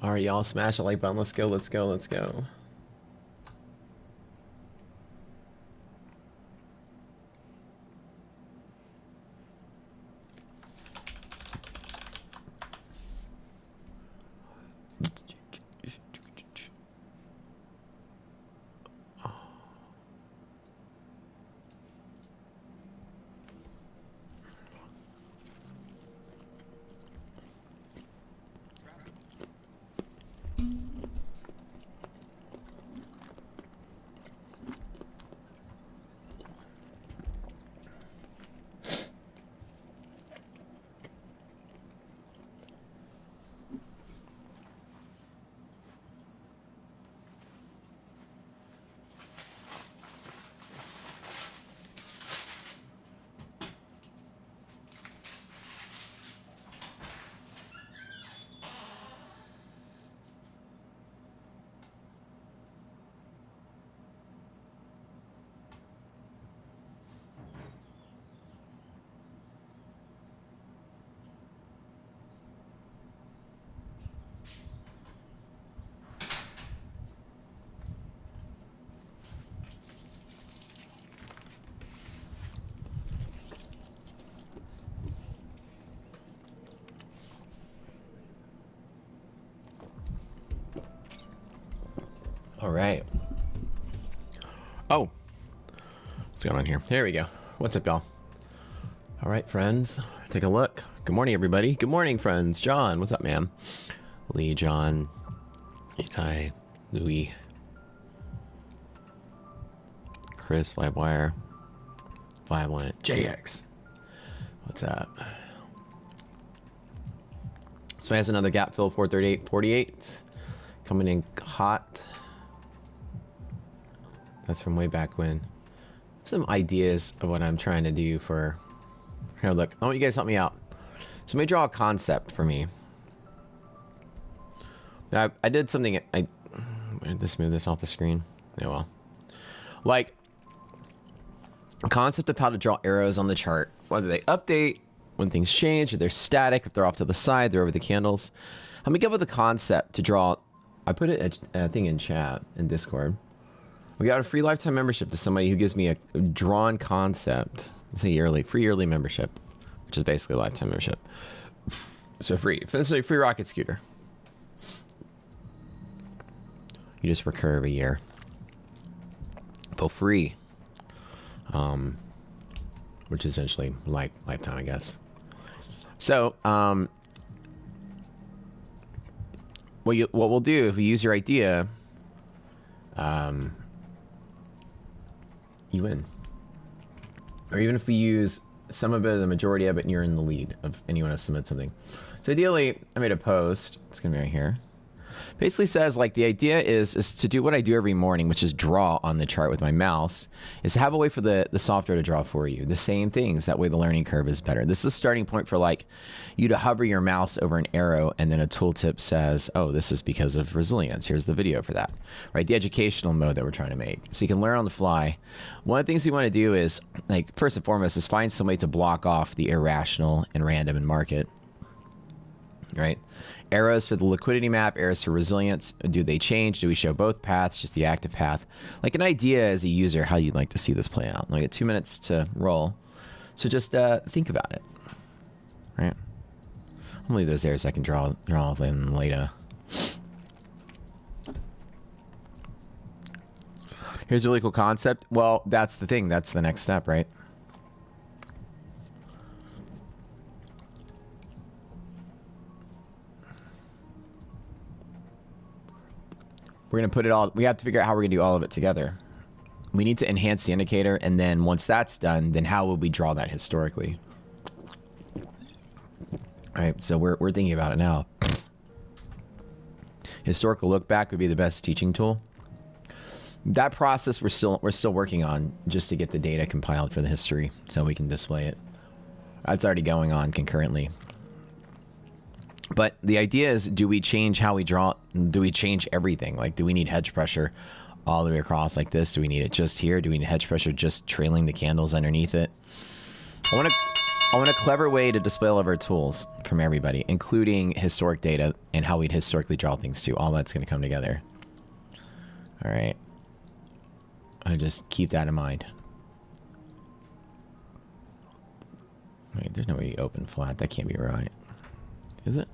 All right, y'all, smash the like button. Let's go, let's go, let's go. All right. Oh, what's going on here? There we go. What's up, y'all? All right, friends, take a look. Good morning, everybody. Good morning, friends. John, what's up, man? Lee, John, Itai, Louis, Chris, Livewire, Violent, JX. What's up? Somebody has another gap fill, 438.48. Coming in hot. That's from way back when. Some ideas of what I'm trying to do for... Here, look. I want you guys to help me out. Somebody draw a concept for me. Now, I did something... Where did this move this off the screen? Yeah, well. Like, a concept of how to draw arrows on the chart. Whether they update, when things change, if they're static, if they're off to the side, they're over the candles. Let me give up the concept to draw... I put it, I think, in chat, in Discord. We got a free lifetime membership to somebody who gives me a drawn concept. It's a yearly, free yearly membership, which is basically a lifetime membership. So free. It's a free rocket scooter. You just recur every year. For free. Which is essentially like lifetime, I guess. So, what we'll do if we use your idea, you win. Or even if we use some of it, the majority of it, and you're in the lead of anyone who submits something. So ideally, I made a post. It's gonna be right here. Basically says, like, the idea is to do what I do every morning, which is draw on the chart with my mouse, is to have a way for the software to draw for you. The same things. That way the learning curve is better. This is a starting point for, like, you to hover your mouse over an arrow, and then a tooltip says, oh, this is because of resilience. Here's the video for that. Right? The educational mode that we're trying to make. So you can learn on the fly. One of the things we want to do is, like, first and foremost, is find some way to block off the irrational and random in market. Right? Arrows for the liquidity map, arrows for resilience. Do they change? Do we show both paths, just the active path? Like, an idea as a user, how you'd like to see this play out. I get 2 minutes to roll. So just think about it. Right? I'm gonna leave those there so I can draw them later. Here's a really cool concept. Well, that's the thing. That's the next step, right? We're going to put it all, we have to figure out how we're going to do all of it together. We need to enhance the indicator, and then once that's done, then how will we draw that historically? All right, so we're thinking about it now. Historical look back would be the best teaching tool. That process we're still working on, just to get the data compiled for the history so we can display it. That's already going on concurrently. But the idea is, do we change how we draw? Do we change everything? Like, do we need hedge pressure all the way across like this? Do we need it just here? Do we need hedge pressure just trailing the candles underneath it? I I want a clever way to display all of our tools from everybody, including historic data and how we'd historically draw things too. All that's going to come together. All right. I just keep that in mind. Wait, there's no way you open flat. That can't be right. Is it?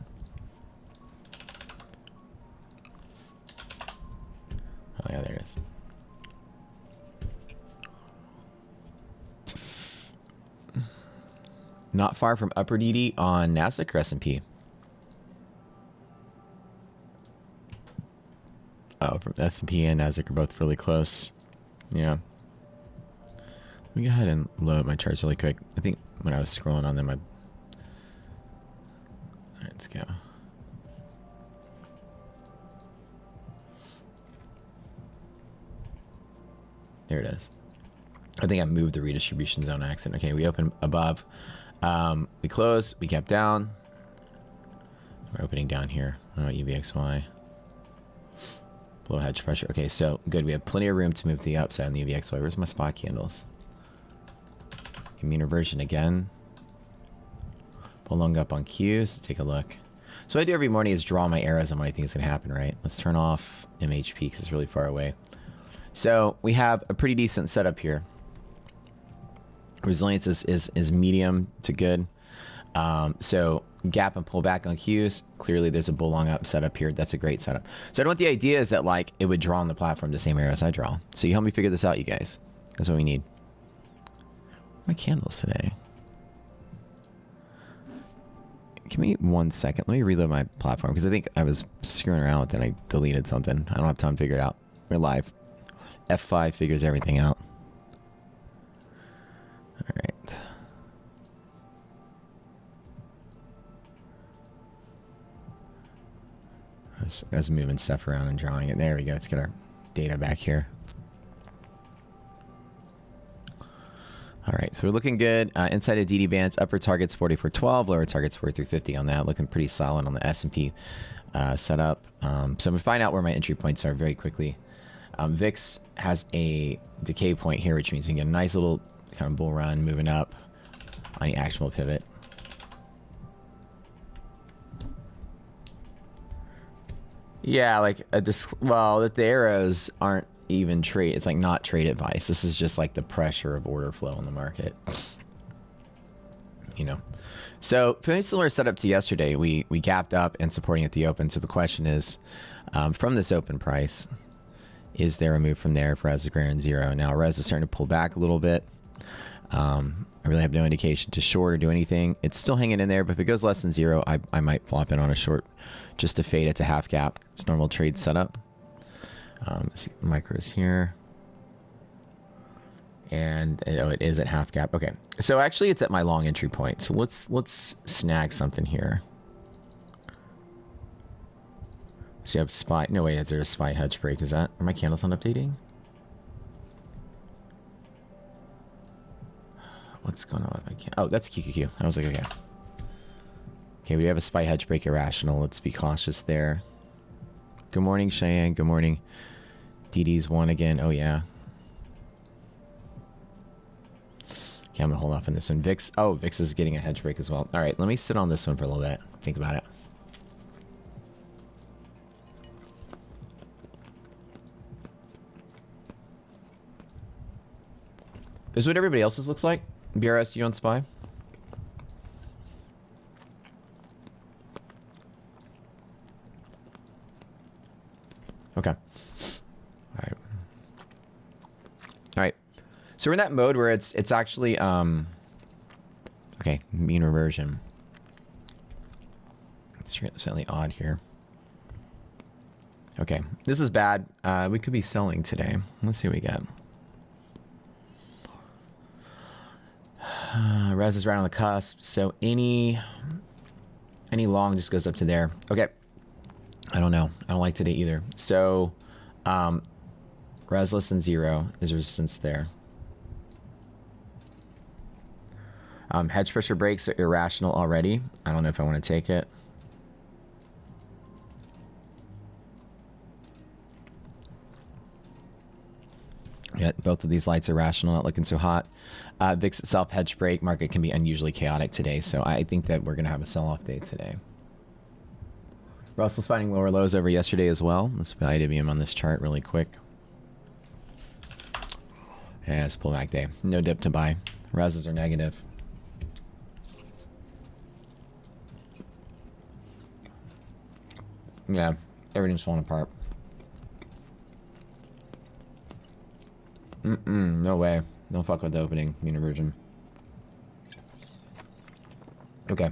Oh yeah, there it is. Not far from Upper DD on NASDAQ or S&P? Oh, from S&P and NASDAQ are both really close. Yeah. Let me go ahead and load my charts really quick. I think when I was scrolling on them, Alright, let's go. There it is. I think I moved the redistribution zone accident. Okay, we opened above. We closed. We kept down. We're opening down here. Oh, UVXY. Low hedge pressure. Okay, so good. We have plenty of room to move to the upside on the UVXY. Where's my spot candles? Mean reversion again. Pull long up on Qs. Take a look. So what I do every morning is draw my arrows on what I think is going to happen, right? Let's turn off MHP because it's really far away. So we have a pretty decent setup here. Resilience is medium to good. So gap and pull back on Qs. Clearly there's a bull long up setup here. That's a great setup. So I don't want the idea is that like it would draw on the platform the same arrows I draw. So you help me figure this out, you guys. That's what we need. My candles today. Give me 1 second. Let me reload my platform because I think I was screwing around with it. I deleted something. I don't have time to figure it out. We're live. F5 figures everything out. All right. I was moving stuff around and drawing it. There we go. Let's get our data back here. All right, so we're looking good. Inside of DD bands, upper targets 44.12, lower targets 43.50 on that. Looking pretty solid on the S&P setup. So I'm going to find out where my entry points are very quickly. VIX has a decay point here, which means we can get a nice little kind of bull run moving up on the actionable pivot. Yeah, like well, the arrows aren't even trade. It's like not trade advice. This is just like the pressure of order flow in the market. You know. So very similar setup to yesterday. We gapped up and supporting at the open. So the question is, from this open price, is there a move from there for res greater than zero? Now res is starting to pull back a little bit. I really have no indication to short or do anything. It's still hanging in there, but if it goes less than zero, I might flop in on a short just to fade it to half gap. It's normal trade setup. Let's see, micros here. And it is at half gap. Okay, so actually it's at my long entry point. So let's snag something here. So you have SPY. No way, is there a SPY hedge break? Is that? Are my candles not updating? What's going on with my candle? Oh, that's QQQ. I was like, okay. Okay, we have a SPY hedge break irrational. Let's be cautious there. Good morning, Cheyenne. Good morning. DD's won again. Oh, yeah. Okay, I'm going to hold off on this one. VIX. Oh, VIX is getting a hedge break as well. All right, let me sit on this one for a little bit. Think about it. This is what everybody else's looks like. BRS, you on SPY? Okay. All right. All right. So we're in that mode where it's actually okay, mean reversion. It's certainly odd here. Okay, this is bad. We could be selling today. Let's see what we get. Res is right on the cusp, so any long just goes up to there. Okay. I don't know. I don't like today either. So, res less than zero is resistance there. Hedge pressure breaks are irrational already. I don't know if I want to take it. Yeah, Both of these lights are rational, not looking so hot. VIX itself, hedge break. Market can be unusually chaotic today, so I think that we're going to have a sell-off day today. Russell's finding lower lows over yesterday as well. Let's put IWM on this chart really quick. Yeah, it's pullback day. No dip to buy. Reses are negative. Yeah, everything's falling apart. No way. Don't fuck with the opening, Universion. Okay.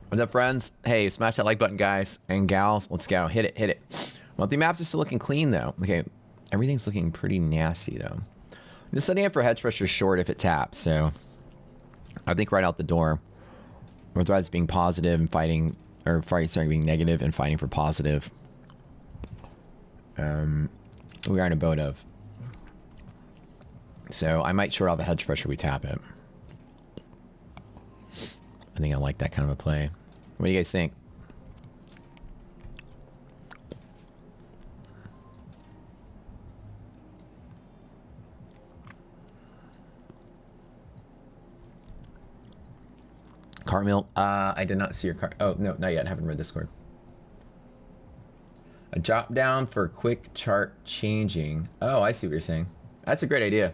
What's up, friends? Hey, smash that like button, guys and gals. Let's go. Hit it, hit it. Monthly maps are still looking clean, though. Okay, everything's looking pretty nasty, though. I'm just setting up for hedge pressure short if it taps, so I think right out the door. Otherwise, being positive and fighting, or sorry, being negative and fighting for positive. We are in a boat of. So I might short out the hedge pressure we tap it. I think I like that kind of a play. What do you guys think? Cartmill, I did not see your card. Oh, no, not yet. Haven't read Discord. A drop down for quick chart changing. Oh, I see what you're saying. That's a great idea.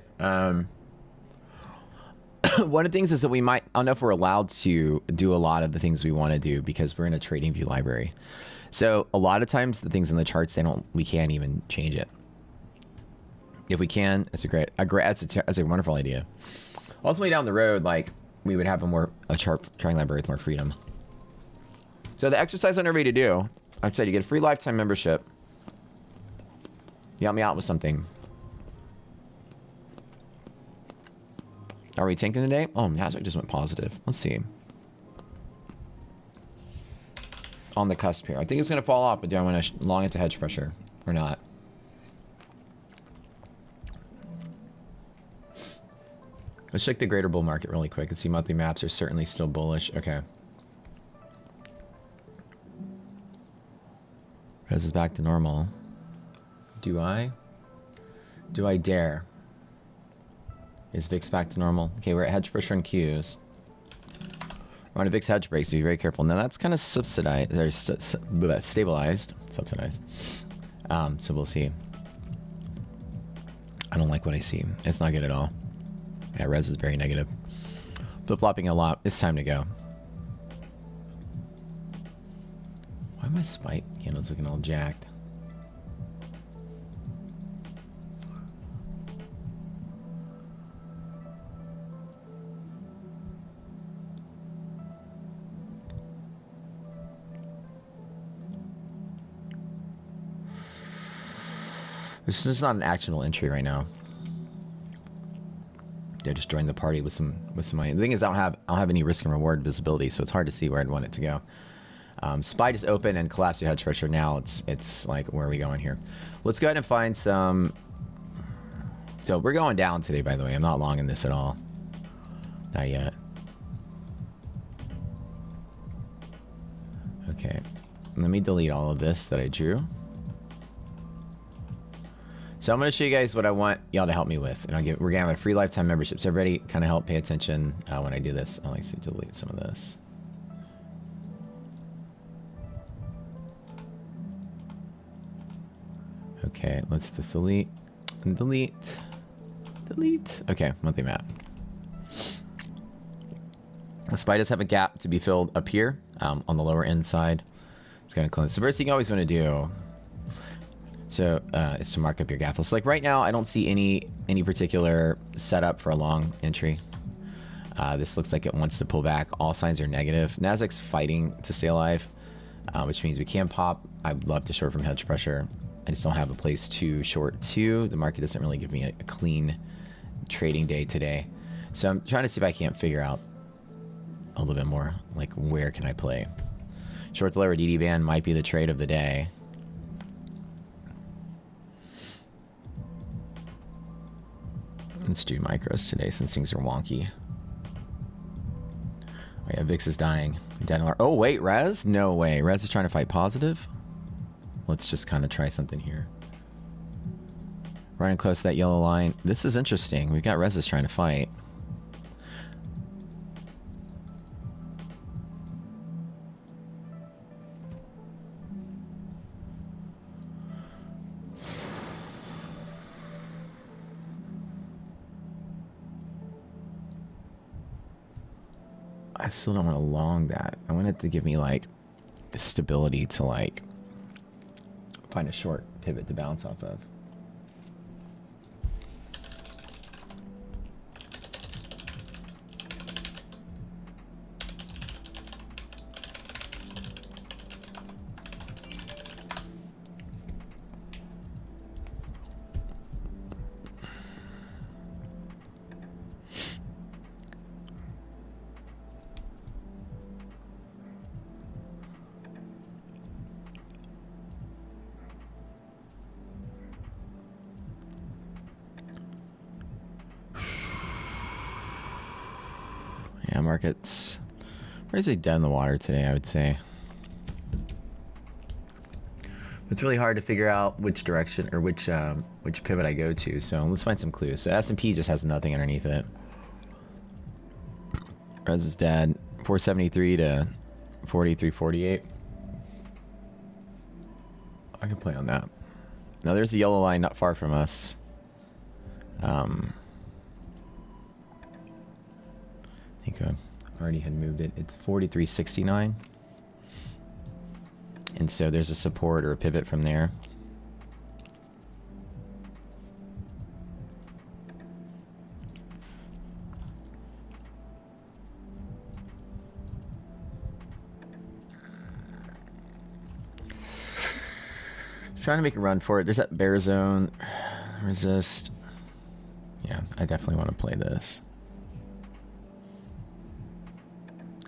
One of the things is that we might, I don't know if we're allowed to do a lot of the things we want to do because we're in a trading view library. So a lot of times the things in the charts, we can't even change it. If we can, it's that's a wonderful idea. Ultimately down the road, like we would have a chart trading library with more freedom. So the exercise on everybody to do, I've said you get a free lifetime membership. You help me out with something. Are we tanking today? Oh, Nasdaq just went positive. Let's see. On the cusp here. I think it's going to fall off, but do I want to long into hedge pressure or not? Let's check the greater bull market really quick and see monthly maps are certainly still bullish. Okay. Res is back to normal. Do I dare? Is VIX back to normal? Okay, we're at hedge pressure and Qs. We're on a VIX hedge break, so be very careful. Now that's kind of subsidized, or stabilized, subsidized. So we'll see. I don't like what I see. It's not good at all. Yeah, res is very negative. Flip-flopping a lot. It's time to go. Why are my spike candles looking all jacked? This is not an actionable entry right now. Yeah, just join the party with some money. The thing is, I don't have any risk and reward visibility, so it's hard to see where I'd want it to go. SPY is open and collapse your hedge pressure. Now it's like, where are we going here? Let's go ahead and find some. So we're going down today, by the way. I'm not long in this at all. Not yet. Okay, let me delete all of this that I drew. So I'm going to show you guys what I want y'all to help me with. And we're going to have a free lifetime membership. So everybody kind of help pay attention when I do this. I like to delete some of this. Okay, let's just delete and delete. Delete. Okay, monthly map. The SPY does have a gap to be filled up here on the lower end side. It's going to close. So first thing you always want to do is to mark up your gap. So like right now, I don't see any particular setup for a long entry. This looks like it wants to pull back. All signs are negative. Nasdaq's fighting to stay alive, which means we can pop. I'd love to short from hedge pressure. I just don't have a place to short to. The market doesn't really give me a clean trading day today. So I'm trying to see if I can't figure out a little bit more, like where can I play? Short the lower DD band might be the trade of the day. Let's do micros today since things are wonky. Oh yeah, VIX is dying. Oh wait, Res? No way. Res is trying to fight positive? Let's just kind of try something here. Running close to that yellow line. This is interesting. We've got Rez's trying to fight. I still don't want to long that. I want it to give me like the stability to like find a short pivot to bounce off of. Yeah, markets basically dead in the water today, I would say. It's really hard to figure out which direction or which pivot I go to. So let's find some clues. So S&P just has nothing underneath it. Res is dead. 473 to 43.48. I can play on that. Now there's the yellow line not far from us. I think I already had moved it. It's 43.69. And so there's a support or a pivot from there. Trying to make a run for it. There's that bear zone. Resist. Yeah, I definitely want to play this.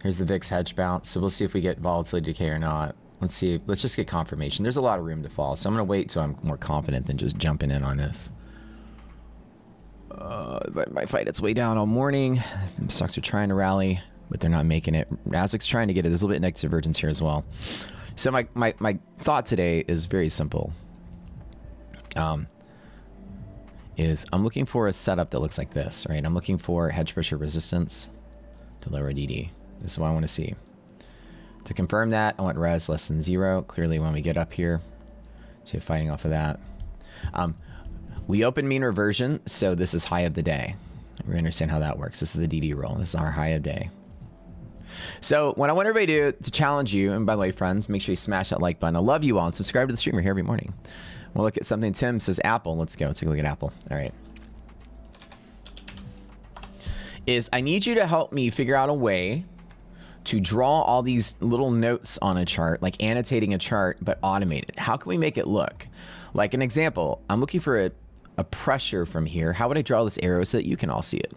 Here's the VIX hedge bounce. So we'll see if we get volatility decay or not. Let's see. Let's just get confirmation. There's a lot of room to fall. So I'm going to wait till I'm more confident than just jumping in on this. But my fight its way down all morning. Stocks are trying to rally, but they're not making it. Nasdaq's trying to get it. There's a little bit of negative divergence here as well. So my thought today is very simple. Is I'm looking for a setup that looks like this, right? I'm looking for hedge pressure resistance to lower DD. This is what I want to see. To confirm that, I want res less than 0. Clearly, when we get up here, so fighting off of that. We open mean reversion, so this is high of the day. We understand how that works. This is the DD roll. This is our high of day. So what I want everybody to challenge you, and by the way, friends, make sure you smash that like button. I love you all, and subscribe to the stream. We're here every morning. We'll look at something. Tim says Apple. Let's go. Let's take a look at Apple. All right. I need you to help me figure out a way to draw all these little notes on a chart, like annotating a chart, but automate it. How can we make it look? Like an example, I'm looking for a pressure from here. How would I draw this arrow so that you can all see it?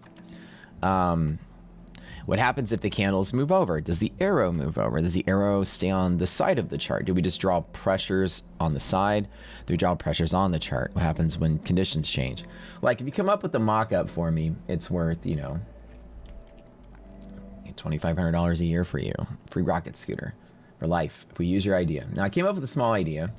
What happens if the candles move over? Does the arrow move over? Does the arrow stay on the side of the chart? Do we just draw pressures on the side? Do we draw pressures on the chart? What happens when conditions change? Like if you come up with a mock-up for me, it's worth, you know, $2,500 a year for you. Free rocket scooter for life if we use your idea. Now I came up with a small idea.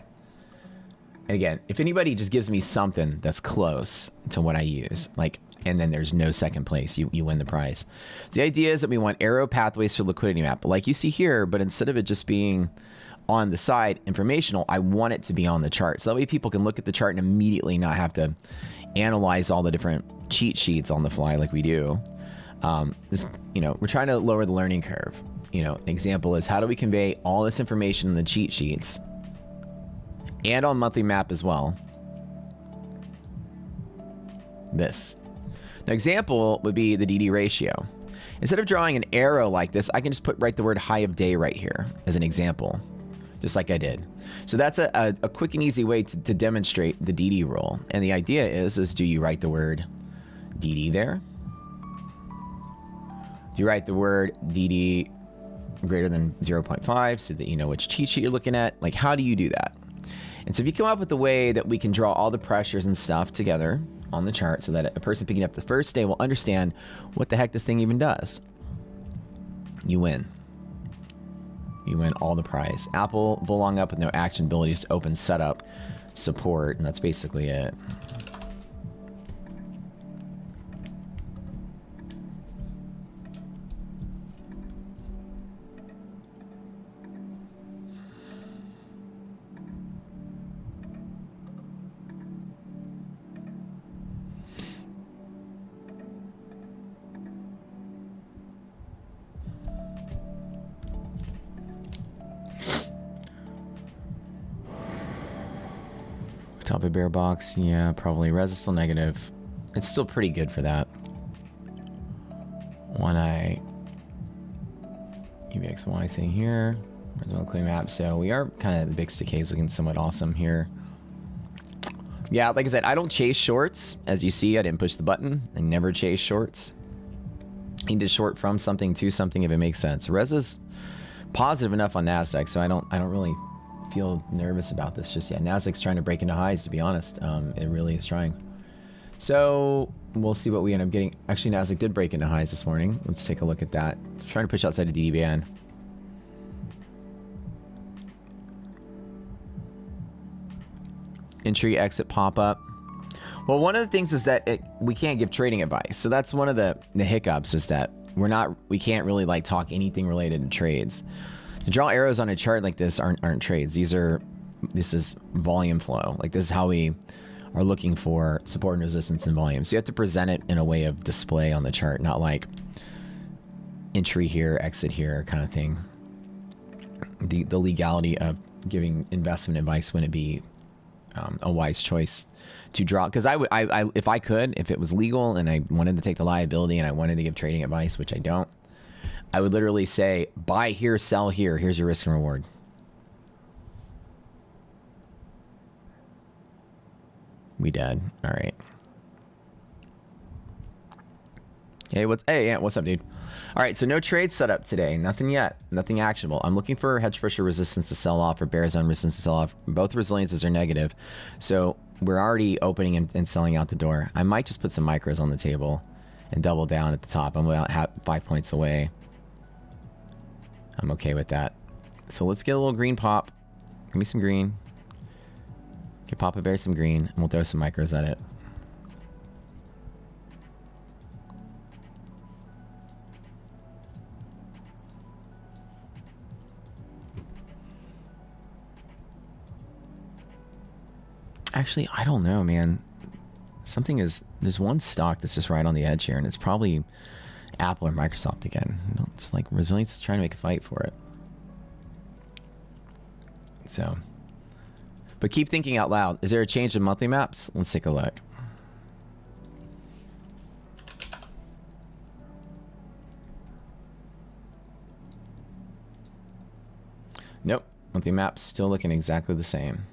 And again, if anybody just gives me something that's close to what I use, like, and then there's no second place, you win the prize. The idea is that we want arrow pathways for liquidity map, like you see here, but instead of it just being on the side informational, I want it to be on the chart. So that way people can look at the chart and immediately not have to analyze all the different cheat sheets on the fly like we do. Just, you know, we're trying to lower the learning curve. You know, an example is how do we convey all this information in the cheat sheets and on monthly map as well. This. An example would be the DD ratio. Instead of drawing an arrow like this, I can just write the word high of day right here as an example, just like I did. So that's a quick and easy way to demonstrate the DD rule. And the idea is do you write the word DD there? Do you write the word DD greater than 0.5 so that you know which cheat sheet you're looking at? Like, how do you do that? And so if you come up with a way that we can draw all the pressures and stuff together on the chart so that a person picking up the first day will understand what the heck this thing even does, you win. You win all the prize. Apple belong up with no action abilities to open setup support, and that's basically it. Top of bear box, yeah, probably. Res is still negative. It's still pretty good for that. One eye UVXY thing here. Horizontal clear map. So we are kind of, the VIX decay is looking somewhat awesome here. Yeah, like I said, I don't chase shorts. As you see, I didn't push the button. I never chase shorts. I need to short from something to something if it makes sense. Res is positive enough on NASDAQ, so I don't really feel nervous about this just yet. NASDAQ's trying to break into highs, to be honest. It really is trying. So we'll see what we end up getting. Actually, NASDAQ did break into highs this morning. Let's take a look at that. Trying to push outside of DD band. Entry, exit, pop up. Well, one of the things is that we can't give trading advice. So that's one of the hiccups, is that we can't really like talk anything related to trades. To draw arrows on a chart like this aren't trades. This is volume flow. Like, this is how we are looking for support and resistance and volume. So you have to present it in a way of display on the chart, not like entry here, exit here kind of thing. The legality of giving investment advice wouldn't be a wise choice to draw, because if it was legal and I wanted to take the liability and I wanted to give trading advice, which I don't, I would literally say, buy here, sell here. Here's your risk and reward. We dead. All right. Hey, what's up, dude? All right, so no trade set up today. Nothing yet. Nothing actionable. I'm looking for hedge pressure resistance to sell off or bear zone resistance to sell off. Both resiliences are negative. So we're already opening and selling out the door. I might just put some micros on the table and double down at the top. I'm about 5 points away. I'm okay with that. So let's get a little green pop. Give me some green. Get Papa Bear some green, and we'll throw some micros at it. Actually, I don't know, man. There's one stock that's just right on the edge here, and it's probably Apple or Microsoft again. It's like resilience is trying to make a fight for it. So, but keep thinking out loud. Is there a change in monthly maps? Let's take a look. Nope. Monthly maps still looking exactly the same.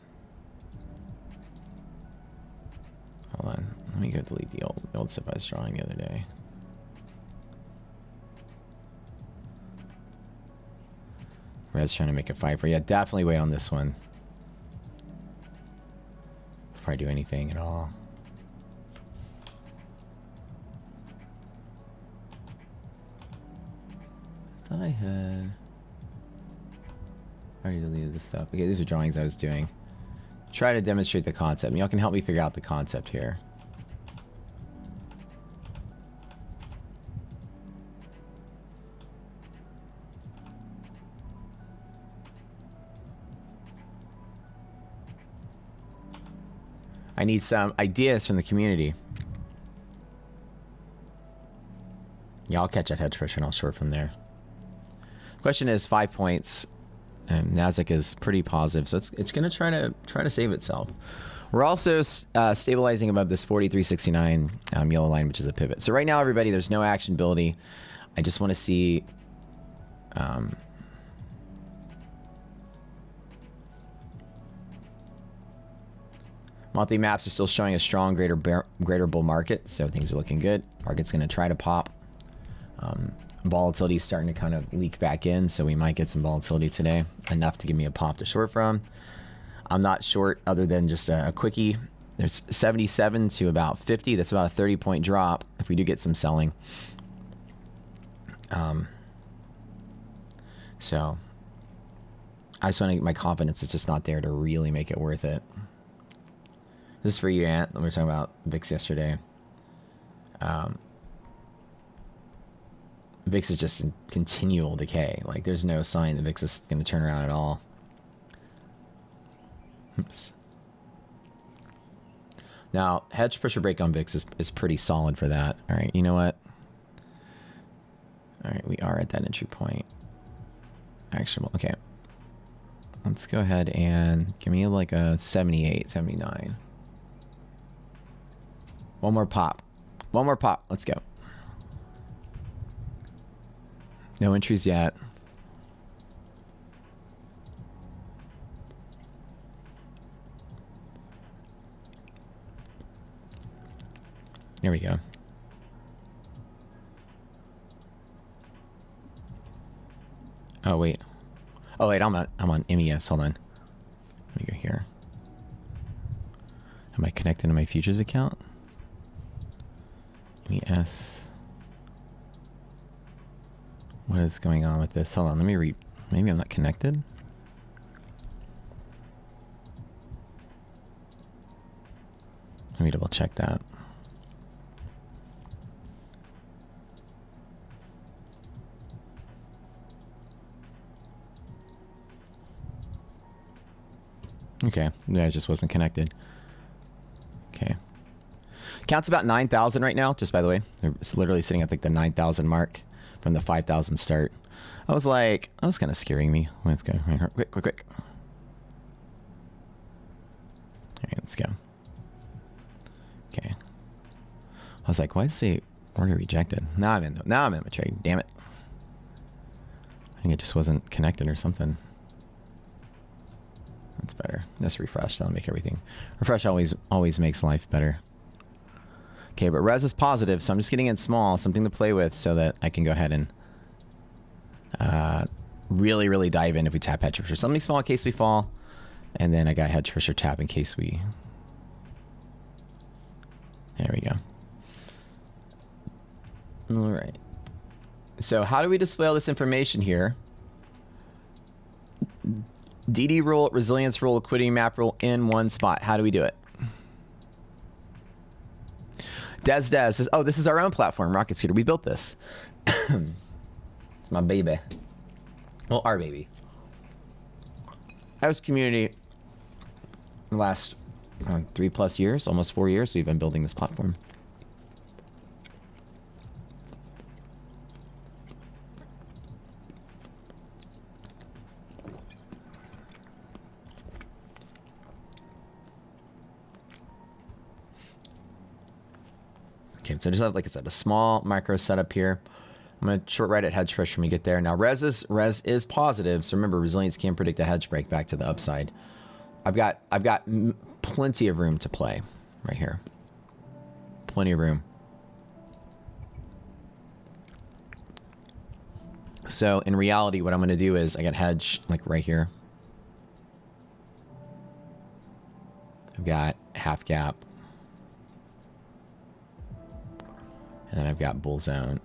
Hold on. Let me go delete the old stuff I was drawing the other day. Red's trying to make a fight for you. Yeah, definitely wait on this one before I do anything at all. Thought I had already deleted this stuff. Okay, these are drawings I was doing. Try to demonstrate the concept. Y'all can help me figure out the concept here. I need some ideas from the community. Yeah, I'll catch that hedge pressure and I'll short from there. Question is 5 points. And NASDAQ is pretty positive, so it's going to try to save itself. We're also stabilizing above this 43.69 yellow line, which is a pivot. So right now, everybody, there's no actionability. I just want to see monthly maps are still showing a strong greater bull market, so things are looking good. Market's going to try to pop. Volatility is starting to kind of leak back in, so we might get some volatility today, enough to give me a pop to short from. I'm not short other than just a quickie. There's 77 to about 50. That's about a 30-point drop if we do get some selling. So I just want to get my confidence. It's just not there to really make it worth it. This is for you, Ant. We were talking about VIX yesterday. VIX is just in continual decay. Like, there's no sign that VIX is going to turn around at all. Oops. Now, hedge pressure break on VIX is pretty solid for that. All right, you know what? All right, we are at that entry point. Actually, okay. Let's go ahead and give me like a 78, 79. One more pop. One more pop. Let's go. No entries yet. There we go. Oh wait. Oh wait, I'm on MES. Hold on. Let me go here. Am I connected to my futures account? MES. What is going on with this? Hold on, let me maybe I'm not connected. Let me double check that. Okay, yeah, I just wasn't connected. Okay. Count's about 9,000 right now, just by the way. It's literally sitting at like the 9,000 mark from the 5,000 start. I was kind of scaring me. Let's go. Right here. Quick. All right, let's go. Okay. I was like, why is it order rejected? Now I'm in my trade. Damn it. I think it just wasn't connected or something. That's better. Just refresh. That'll make everything. Refresh always makes life better. Okay, but res is positive, so I'm just getting in small, something to play with, so that I can go ahead and really dive in if we tap hedge pressure. Something small in case we fall, and then I got hedge pressure tap in case we. There we go. All right. So how do we display all this information here? DD rule, resilience rule, liquidity map rule in one spot. How do we do it? Des says, oh, this is our own platform, Rocket Scooter. We built this. It's my baby. Well, our baby. House community in the last 3+ years, almost 4 years, we've been building this platform. Okay, so I just have, like I said, a small micro setup here. I'm going to short right at hedge pressure when we get there. Now, res is positive, so remember, resilience can predict a hedge break back to the upside. I've got plenty of room to play right here. Plenty of room. So in reality, what I'm going to do is I got hedge like right here. I've got half gap. And then I've got bull zone.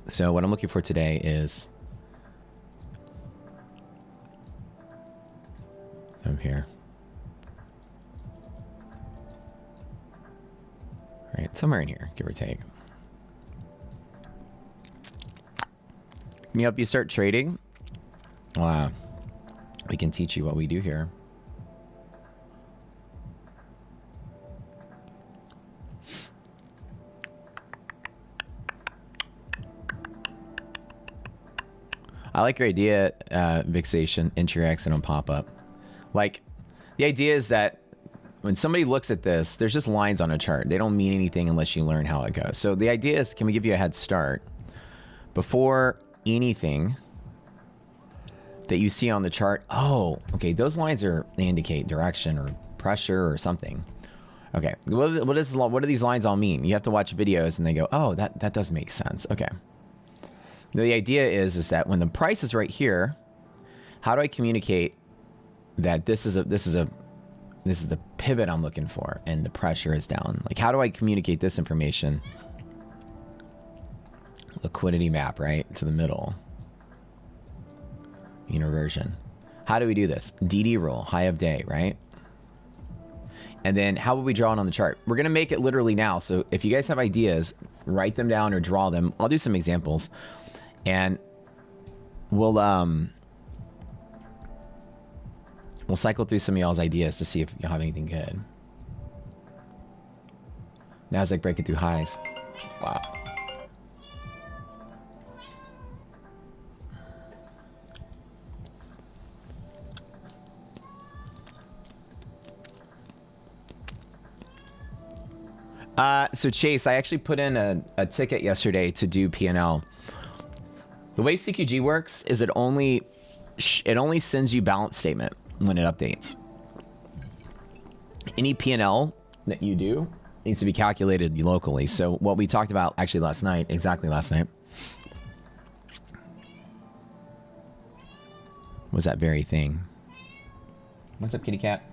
So what I'm looking for today is I'm here. All right, somewhere in here, give or take. Can you help you start trading? Wow. We can teach you what we do here. I like your idea, Vixation, entry exit on pop-up. Like, the idea is that when somebody looks at this, there's just lines on a chart. They don't mean anything unless you learn how it goes. So the idea is, can we give you a head start before anything that you see on the chart? Oh, okay, those lines they indicate direction or pressure or something. Okay, what do these lines all mean? You have to watch videos and they go, oh, that does make sense. Okay. The idea is that when the price is right here, how do I communicate that this is the pivot I'm looking for and the pressure is down? Like, how do I communicate this information? Liquidity map, right, to the middle. Inversion. How do we do this? DD rule, high of day, right? And then how would we draw it on the chart? We're going to make it literally now. So if you guys have ideas, write them down or draw them. I'll do some examples. And we'll cycle through some of y'all's ideas to see if y'all have anything good. Nasdaq breaking through highs. Wow. So Chase, I actually put in a ticket yesterday to do P&L. The way CQG works is it only sends you balance statement when it updates. Any P&L that you do needs to be calculated locally. So what we talked about actually last night, exactly last night, was that very thing. What's up, kitty cat?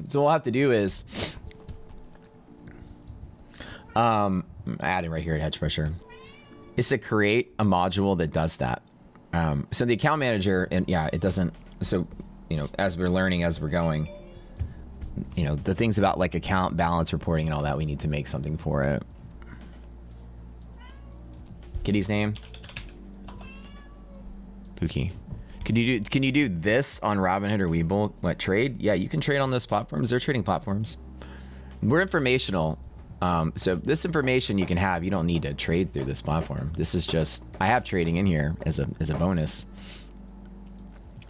So what we'll have to do is adding right here at Hedge Pressure is to create a module that does that. So the account manager, and yeah, it doesn't. So, you know, as we're learning, as we're going, you know, the things about like account balance reporting and all that, we need to make something for it. Kitty's name? Pookie. Can you do this on Robinhood or Webull? What, trade? Yeah, you can trade on those platforms. They're trading platforms. We're informational. So this information you can have. You don't need to trade through this platform. This is just, I have trading in here as a bonus.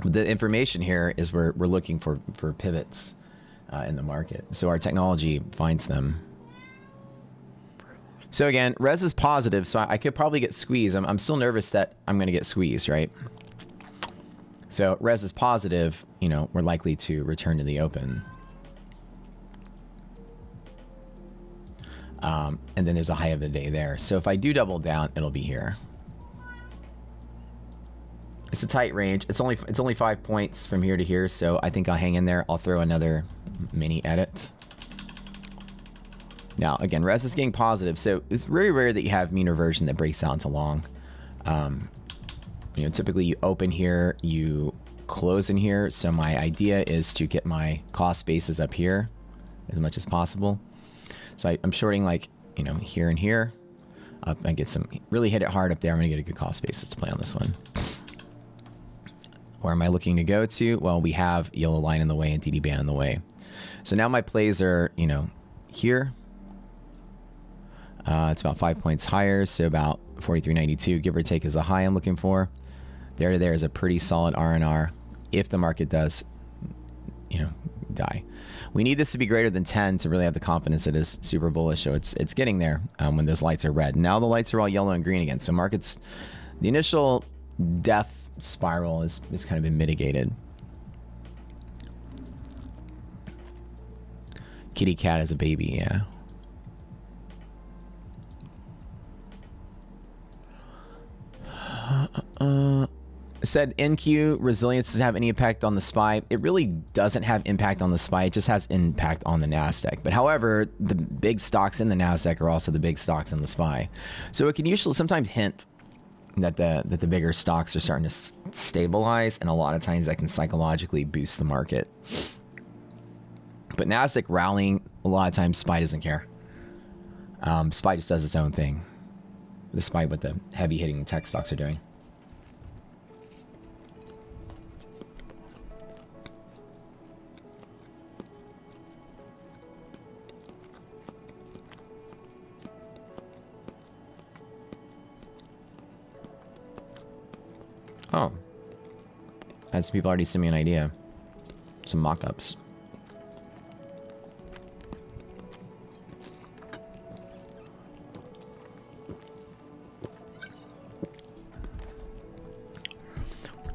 The information here is we're looking for pivots in the market. So our technology finds them. So again, res is positive, so I could probably get squeezed. I'm still nervous that I'm going to get squeezed, right? So res is positive, you know, we're likely to return to the open. And then there's a high of the day there. So if I do double down, it'll be here. It's a tight range. It's only 5 points from here to here, so I think I'll hang in there. I'll throw another mini edit. Now, again, res is getting positive, so it's very rare that you have mean reversion that breaks out into long. You know, typically you open here, you close in here. So my idea is to get my cost bases up here as much as possible. So I'm shorting like, you know, here and here. Up and get some, really hit it hard up there. I'm gonna get a good cost basis to play on this one. Where am I looking to go to? Well, we have yellow line in the way and DD band in the way. So now my plays are, you know, here. It's about 5 points higher, so about 43.92, give or take, is the high I'm looking for. There to there is a pretty solid R&R if the market does, you know, die. We need this to be greater than 10 to really have the confidence it is super bullish. So it's getting there when those lights are red. Now the lights are all yellow and green again. So markets, the initial death spiral is kind of been mitigated. Kitty cat as a baby, yeah. Said NQ resilience doesn't have any impact on the SPY. It really doesn't have impact on the SPY. It just has impact on the NASDAQ. But however, the big stocks in the NASDAQ are also the big stocks in the SPY. So it can usually sometimes hint that the bigger stocks are starting to stabilize, and a lot of times that can psychologically boost the market. But NASDAQ rallying, a lot of times SPY doesn't care. SPY just does its own thing, despite what the heavy hitting tech stocks are doing. Oh. I had some people already send me an idea. Some mock-ups.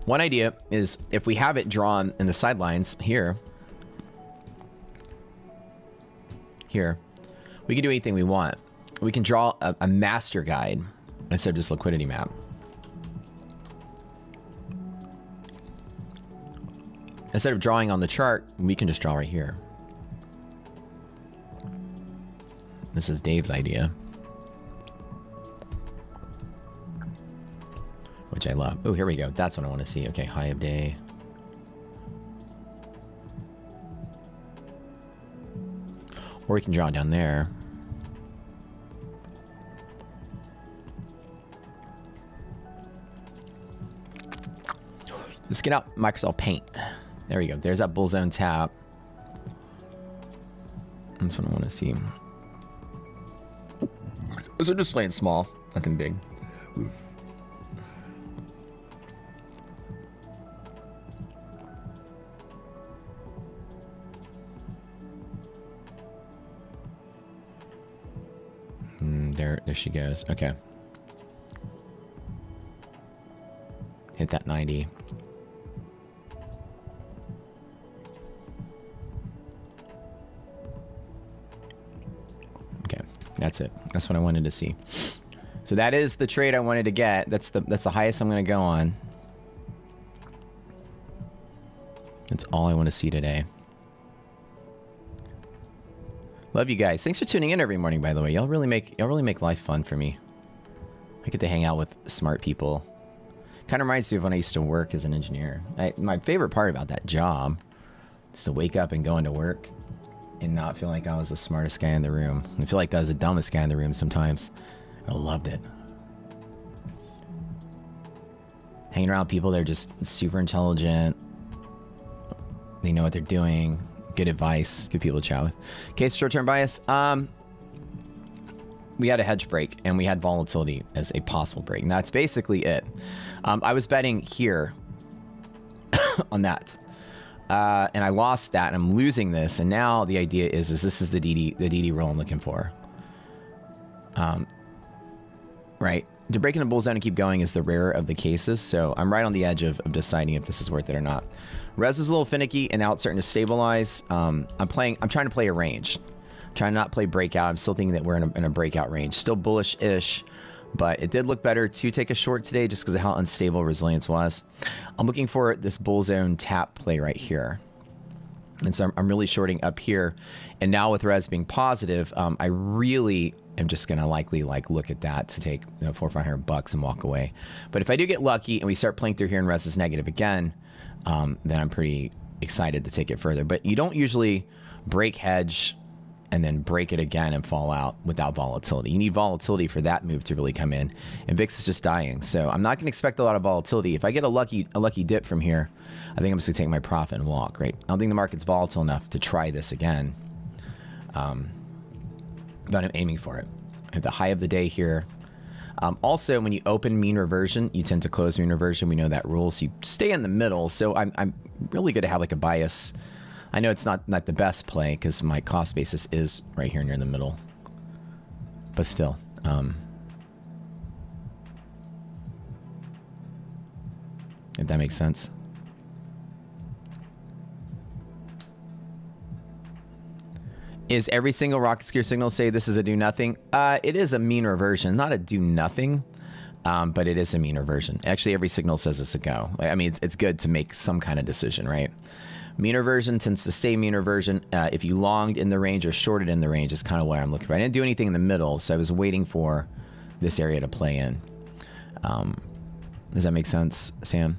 One idea is if we have it drawn in the sidelines here, we can do anything we want. We can draw a master guide instead of just liquidity map. Instead of drawing on the chart, we can just draw right here. This is Dave's idea, which I love. Oh, here we go. That's what I want to see. Okay, high of day. Or we can draw down there. Let's get out Microsoft Paint. There we go. There's that bull zone tap. That's what I want to see. So just playing small, nothing big. There she goes. Okay. Hit that 90. Okay, that's it. That's what I wanted to see. So that is the trade I wanted to get. That's the highest I'm going to go on. That's all I want to see today. Love you guys. Thanks for tuning in every morning, by the way. Y'all really make life fun for me. I get to hang out with smart people. Kind of reminds me of when I used to work as an engineer. My favorite part about that job is to wake up and go into work and not feel like I was the smartest guy in the room. I feel like I was the dumbest guy in the room sometimes. I loved it. Hanging around people that are just super intelligent. They know what they're doing. Good advice. Good people to chat with. Case short-term bias. We had a hedge break and we had volatility as a possible break. And that's basically it. I was betting here on that. And I lost that and I'm losing this. And now the idea is this is the DD roll I'm looking for. Right. To break in a bull zone and keep going is the rarer of the cases. So I'm right on the edge of deciding if this is worth it or not. Res is a little finicky and now it's starting to stabilize. I'm trying to play a range. I'm trying to not play breakout. I'm still thinking that we're in a breakout range. Still bullish-ish, but it did look better to take a short today just because of how unstable resilience was. I'm looking for this bull zone tap play right here. And so I'm really shorting up here. And now with res being positive, I really am just going to likely look at that to take $400 or $500 and walk away. But if I do get lucky and we start playing through here and res is negative again, then I'm pretty excited to take it further. But you don't usually break hedge and then break it again and fall out without volatility. You need volatility for that move to really come in. And VIX is just dying. So I'm not going to expect a lot of volatility. If I get a lucky dip from here, I think I'm just going to take my profit and walk, right? I don't think the market's volatile enough to try this again. But I'm aiming for it. At the high of the day here. Also, when you open mean reversion, you tend to close mean reversion. We know that rule, so you stay in the middle. So I'm really good to have like a bias. I know it's not the best play because my cost basis is right here near the middle. But still. If that makes sense. Is every single rocket skier signal say this is a do nothing? It is a mean reversion, not a do nothing, but it is a mean reversion. Actually, every signal says it's a go. I mean, it's good to make some kind of decision, right? Mean reversion tends to stay mean reversion. If you longed in the range or shorted in the range is kind of what I'm looking for. I didn't do anything in the middle, so I was waiting for this area to play in. Does that make sense, Sam?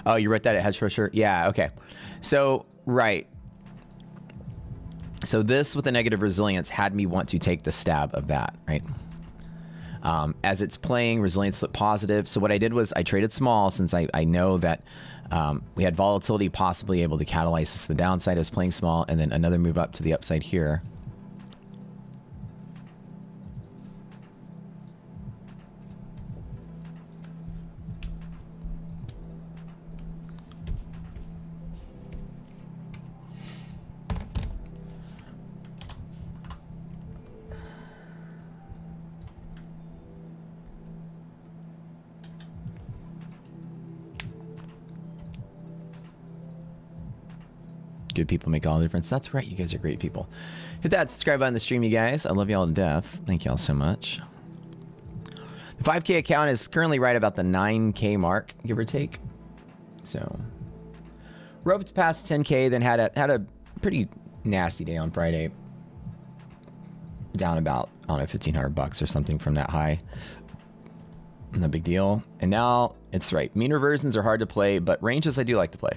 Oh, you wrote that at Hedge Pusher? Yeah, okay. So, right. So this with a negative resilience had me want to take the stab of that, right? As it's playing, resilience looked positive. So what I did was I traded small since I know that we had volatility possibly able to catalyze this to the downside. I was playing small and then another move up to the upside here. Good people make all the difference. That's right. You guys are great people. Hit that subscribe button to stream, you guys. I love y'all to death. Thank y'all so much. The 5K account is currently right about the 9K mark, give or take. So, roped past 10K, then had a pretty nasty day on Friday. Down about, I don't know, $1,500 or something from that high. No big deal. And now it's right. Mean reversions are hard to play, but ranges I do like to play.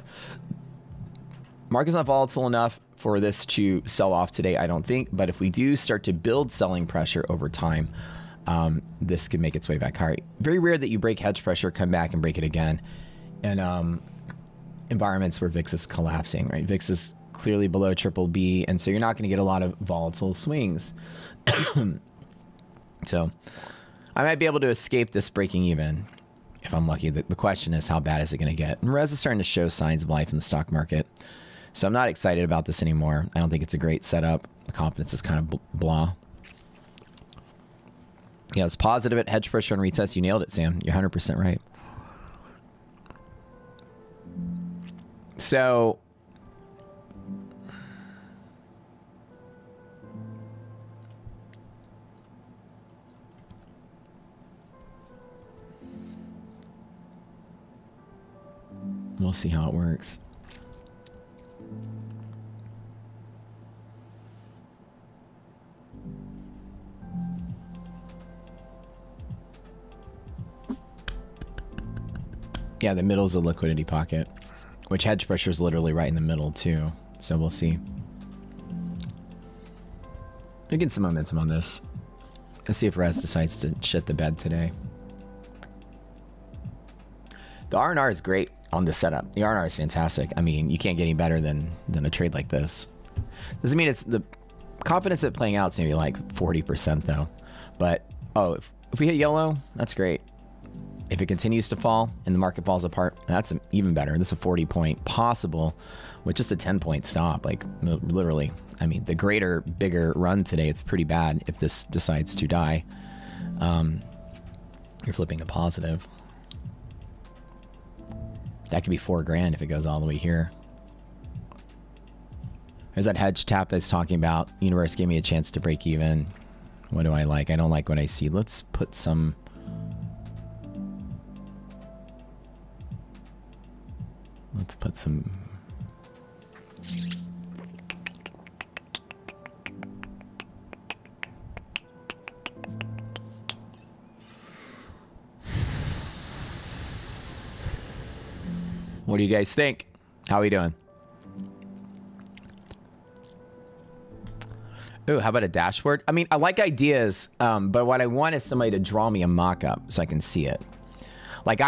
Market's not volatile enough for this to sell off today, I don't think. But if we do start to build selling pressure over time, this could make its way back higher. Very rare that you break hedge pressure, come back and break it again. And environments where VIX is collapsing, right? VIX is clearly below triple B, and so you're not going to get a lot of volatile swings. So I might be able to escape this breaking even if I'm lucky. The question is, how bad is it going to get? And Rez is starting to show signs of life in the stock market. So I'm not excited about this anymore. I don't think it's a great setup. The confidence is kind of blah. Yeah, it's positive at hedge pressure and retest. You nailed it, Sam. You're 100% right. So we'll see how it works. Yeah, the middle is a liquidity pocket, which hedge pressure is literally right in the middle too. So we'll see. We'll get some momentum on this. Let's see if Rez decides to shit the bed today. The R&R is great on this setup. The R&R is fantastic. I mean, you can't get any better than a trade like this. Doesn't mean it's the confidence of playing out is maybe like 40% though. But oh, if we hit yellow, that's great. If it continues to fall and the market falls apart, that's even better. This is a 40-point possible with just a 10-point stop. Like literally, I mean, the bigger run today, it's pretty bad if this decides to die. You're flipping a positive. That could be $4 if it goes all the way here. There's that hedge tap that's talking about. Universe gave me a chance to break even. What do I like? I don't like what I see. Let's put some... Let's put some... What do you guys think? How are we doing? Ooh, how about a dashboard? I mean, I like ideas, but what I want is somebody to draw me a mock-up so I can see it. Like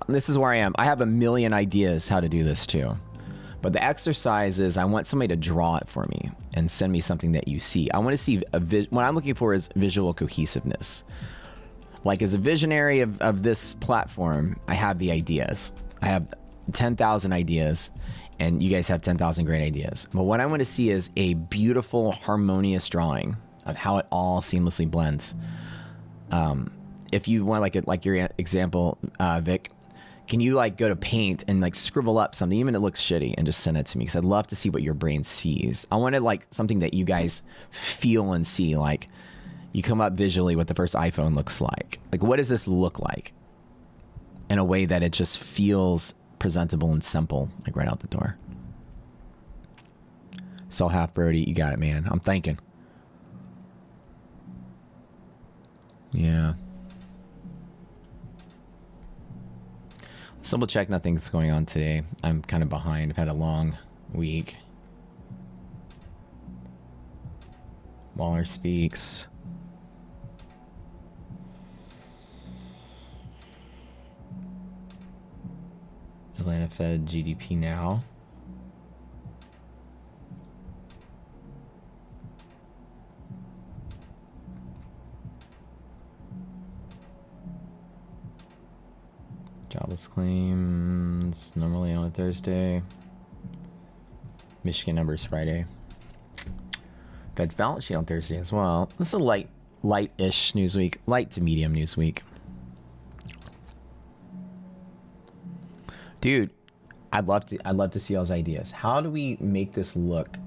this is where I am. I have a million ideas how to do this too. But the exercise is I want somebody to draw it for me and send me something that you see. I want to see, what I'm looking for is visual cohesiveness. Like as a visionary of this platform, I have the ideas. I have 10,000 ideas and you guys have 10,000 great ideas. But what I want to see is a beautiful, harmonious drawing of how it all seamlessly blends. If you want like your example, Vic, can you like go to Paint and like scribble up something, even if it looks shitty, and just send it to me? Because I'd love to see what your brain sees. I wanted like something that you guys feel and see. Like you come up visually what the first iPhone looks like. Like what does this look like in a way that it just feels presentable and simple, like right out the door. Sell half Brody, you got it, man. I'm thinking. Yeah. Let's double check nothing's going on today. I'm kind of behind. I've had a long week. Waller speaks. Atlanta Fed GDP now. Jobless claims normally on a Thursday. Michigan numbers Friday. Fed's balance sheet on Thursday as well. This is a light-ish news week, light to medium news week. Dude, I'd love to see y'all's ideas. How do we make this look?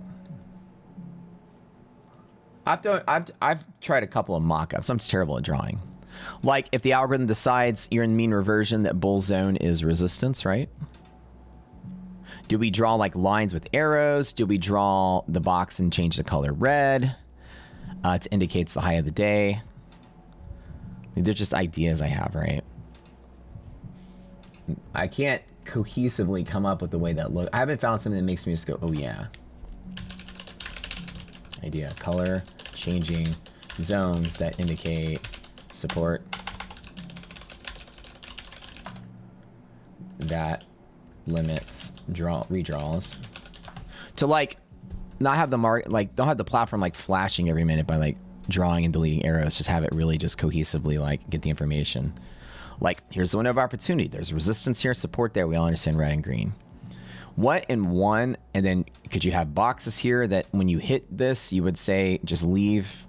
I've tried a couple of mock-ups. I'm terrible at drawing. Like if the algorithm decides you're in mean reversion, that bull zone is resistance, right? Do we draw like lines with arrows? Do we draw the box and change the color red to indicate the high of the day? They're just ideas I have, right? I can't cohesively come up with the way that look. I haven't found something that makes me just go, oh yeah. Idea, color, changing zones that indicate support. That limits redraws. To like not have the don't have the platform like flashing every minute by like drawing and deleting arrows. Just have it really just cohesively like get the information. Like, here's the window of opportunity. There's resistance here, support there. We all understand red and green. What in one, and then could you have boxes here that when you hit this, you would say just leave,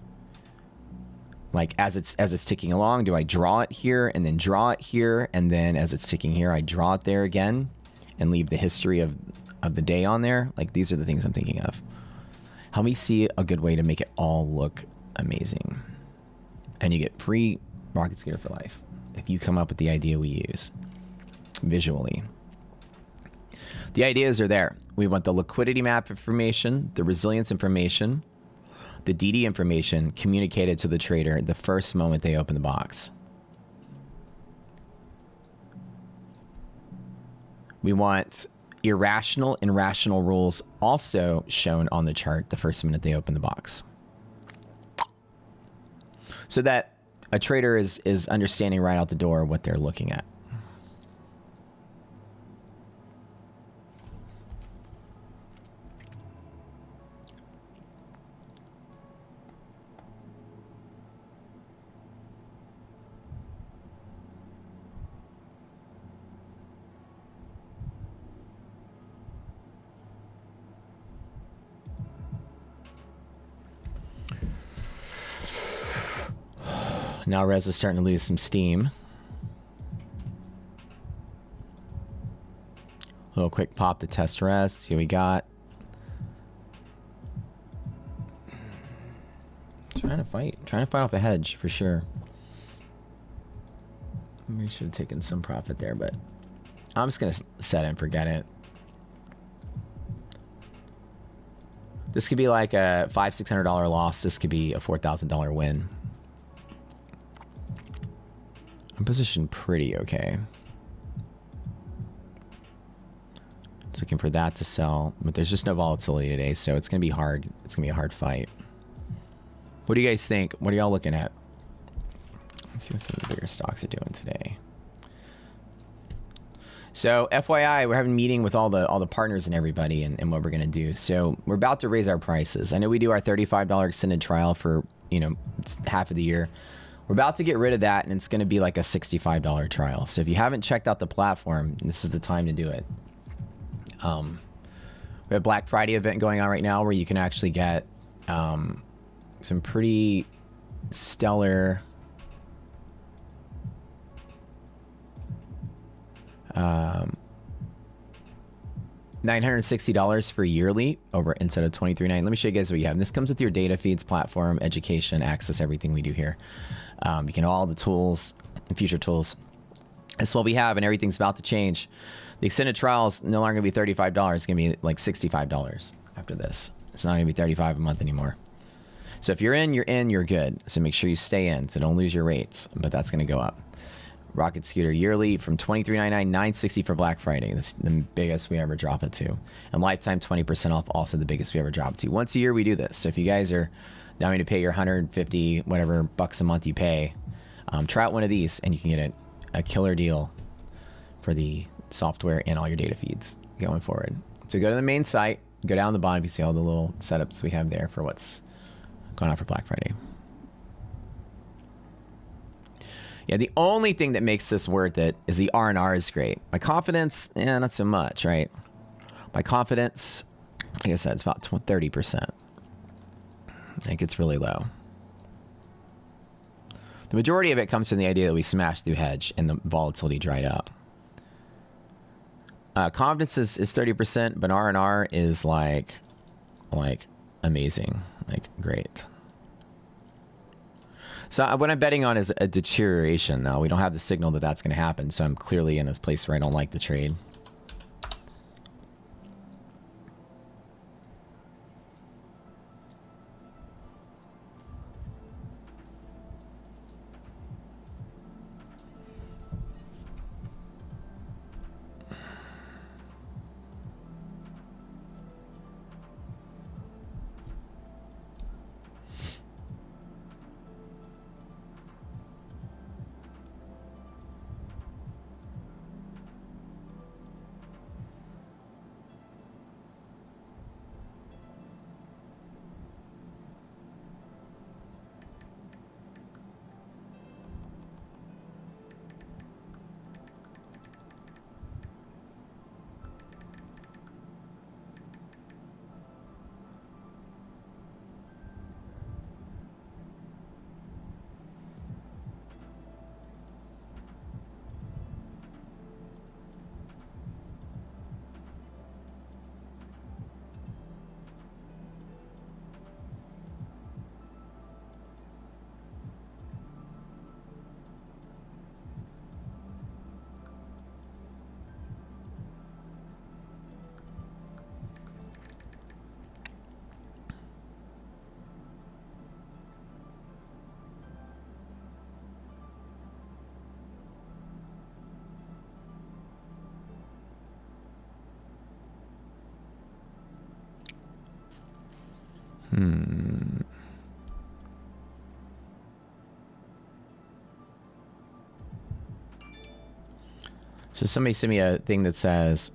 like as it's ticking along, do I draw it here and then draw it here, and then as it's ticking here, I draw it there again and leave the history of the day on there? Like, these are the things I'm thinking of. Help me see a good way to make it all look amazing. And you get free Rocket Scooter for life if you come up with the idea we use visually. The ideas are there. We want the liquidity map information, the resilience information, the DD information communicated to the trader the first moment they open the box. We want irrational and rational rules also shown on the chart the first minute they open the box, so that a trader is understanding right out the door what they're looking at. Now Rez is starting to lose some steam. A little quick pop to test Rez. See what we got. Trying to fight off a hedge for sure. We should have taken some profit there, but I'm just gonna set it and forget it. This could be like a $500-600 loss. This could be a $4,000 win. I'm positioned pretty okay. Just looking for that to sell, but there's just no volatility today, so it's gonna be hard. It's gonna be a hard fight. What do you guys think? What are y'all looking at? Let's see what some of the bigger stocks are doing today. So FYI, we're having a meeting with all the partners and everybody, and what we're gonna do. So we're about to raise our prices. I know we do our $35 extended trial for, you know, half of the year. We're about to get rid of that, and it's going to be like a $65 trial. So if you haven't checked out the platform, this is the time to do it. We have a Black Friday event going on right now where you can actually get some pretty stellar $960 for yearly over instead of $23.9. Let me show you guys what you have. And this comes with your data feeds, platform, education, access, everything we do here. You can all the tools and future tools. That's what we have, and everything's about to change. The extended trial is no longer going to be $35. It's going to be like $65 after this. It's not going to be $35 a month anymore. So if you're in, you're good. So make sure you stay in, so don't lose your rates, but that's going to go up. Rocket Scooter yearly from $23.99, $960 for Black Friday. That's the biggest we ever drop it to. And lifetime 20% off, also the biggest we ever drop it to. Once a year we do this. So if you guys are now going to pay your 150 whatever bucks a month you pay, try out one of these and you can get a killer deal for the software and all your data feeds going forward. So go to the main site, go down the bottom, you see all the little setups we have there for what's going on for Black Friday. Yeah, the only thing that makes this worth it is the R&R is great. My confidence, not so much, right? My confidence, like I said, it's about 30%. It gets really low. The majority of it comes from the idea that we smashed through hedge and the volatility dried up. Confidence is 30%, but R&R is like amazing, like great. So what I'm betting on is a deterioration, though. We don't have the signal that that's going to happen, so I'm clearly in a place where I don't like the trade. So somebody sent me a thing that says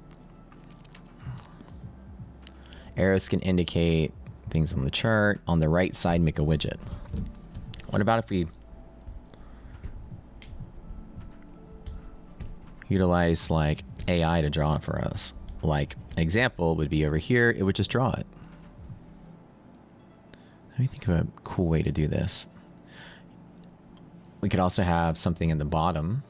arrows can indicate things on the chart. On the right side, make a widget. What about if we utilize like AI to draw it for us? Like an example would be over here. It would just draw it. Let me think of a cool way to do this. We could also have something in the bottom.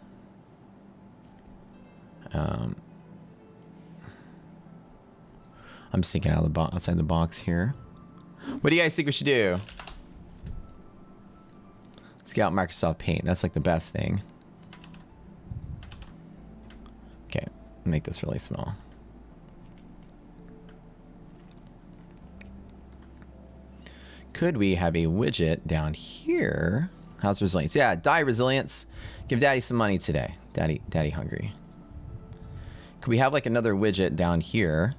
I'm just thinking outside the box here. What do you guys think we should do? Let's get out Microsoft Paint. That's like the best thing. Okay, make this really small. Could we have a widget down here? How's resilience? Yeah, die resilience. Give daddy some money today. Daddy hungry. Could we have like another widget down here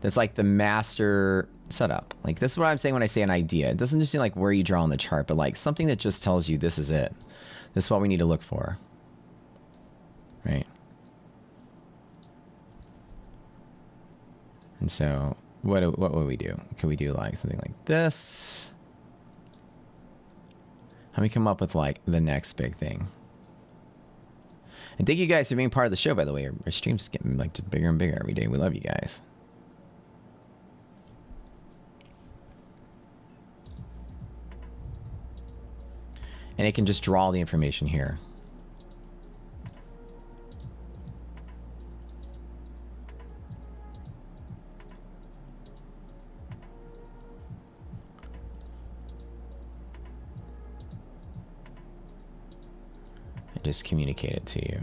that's like the master setup? Like this is what I'm saying when I say an idea. It doesn't just mean like where you draw on the chart, but like something that just tells you this is it. This is what we need to look for. Right? And so what would we do? Could we do like something like this? How do we come up with like the next big thing? And thank you guys for being part of the show, by the way. Our stream's getting like just bigger and bigger every day. We love you guys. And it can just draw the information here. And just communicate it to you.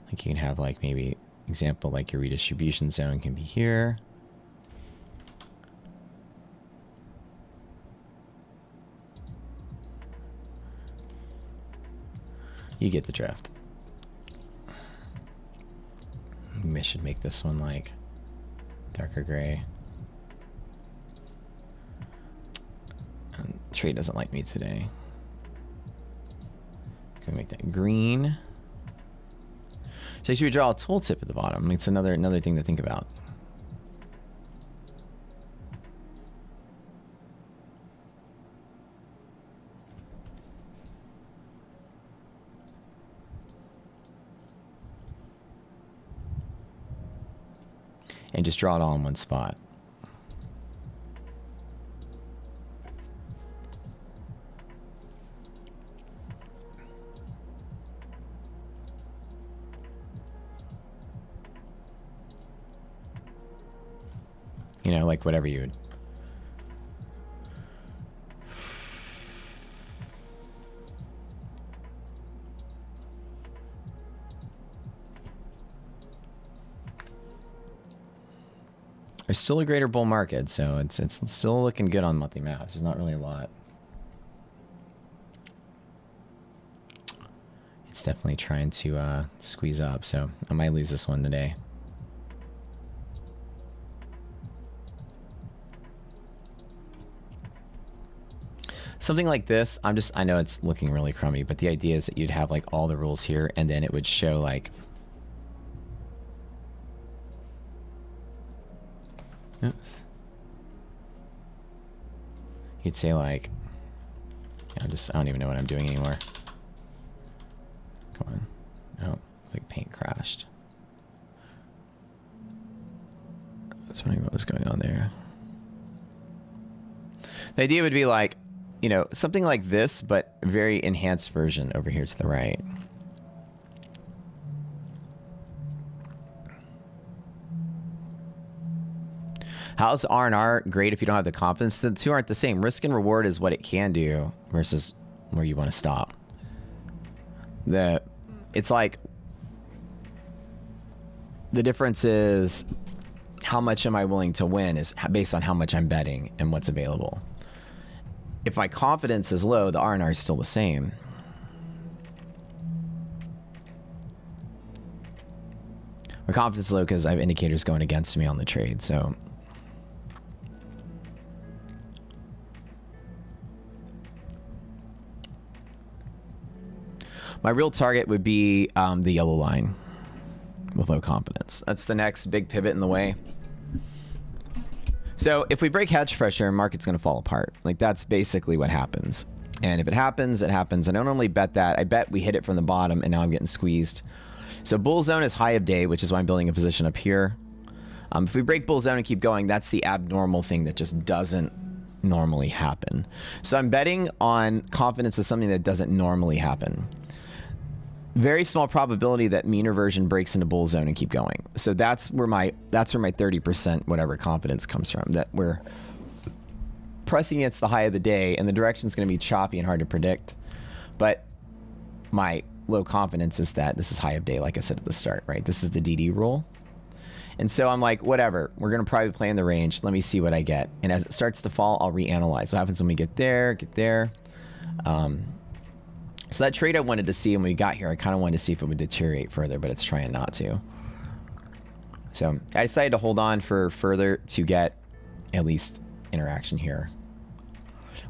Like you can have like maybe example like your redistribution zone can be here. You get the drift. Maybe I should make this one like darker gray. And Trade doesn't like me today. Gonna make that green. So should we draw a tooltip at the bottom? It's another thing to think about. And just draw it all in one spot. You know, like whatever you would. There's still a greater bull market, so it's still looking good on monthly maps. There's not really a lot. It's definitely trying to squeeze up, so I might lose this one today. Something like this, I know it's looking really crummy, but the idea is that you'd have like all the rules here, and then it would show like, oops. You'd say like, I don't even know what I'm doing anymore. Come on. No, like paint crashed. That's wondering what was going on there. The idea would be like, you know, something like this, but very enhanced version over here to the right. How's R&R great if you don't have the confidence? The two aren't the same. Risk and reward is what it can do versus where you want to stop. It's like the difference is how much am I willing to win is based on how much I'm betting and what's available. If my confidence is low, the R&R is still the same. My confidence is low because I have indicators going against me on the trade. So my real target would be the yellow line with low confidence. That's the next big pivot in the way. So if we break hedge pressure, market's going to fall apart. Like, that's basically what happens. And if it happens, it happens. I don't normally bet that. I bet we hit it from the bottom, and now I'm getting squeezed. So bull zone is high of day, which is why I'm building a position up here. If we break bull zone and keep going, that's the abnormal thing that just doesn't normally happen. So I'm betting on confidence of something that doesn't normally happen. Very small probability that mean reversion breaks into bull zone and keep going. So that's where my 30% whatever confidence comes from, that we're pressing against the high of the day and the direction is going to be choppy and hard to predict. But my low confidence is that this is high of day, like I said at the start, right? This is the DD rule. And so I'm like, whatever, we're going to probably play in the range. Let me see what I get. And as it starts to fall, I'll reanalyze. What happens when we get there, so that trade I wanted to see when we got here, I kind of wanted to see if it would deteriorate further, but it's trying not to. So I decided to hold on for further to get at least interaction here.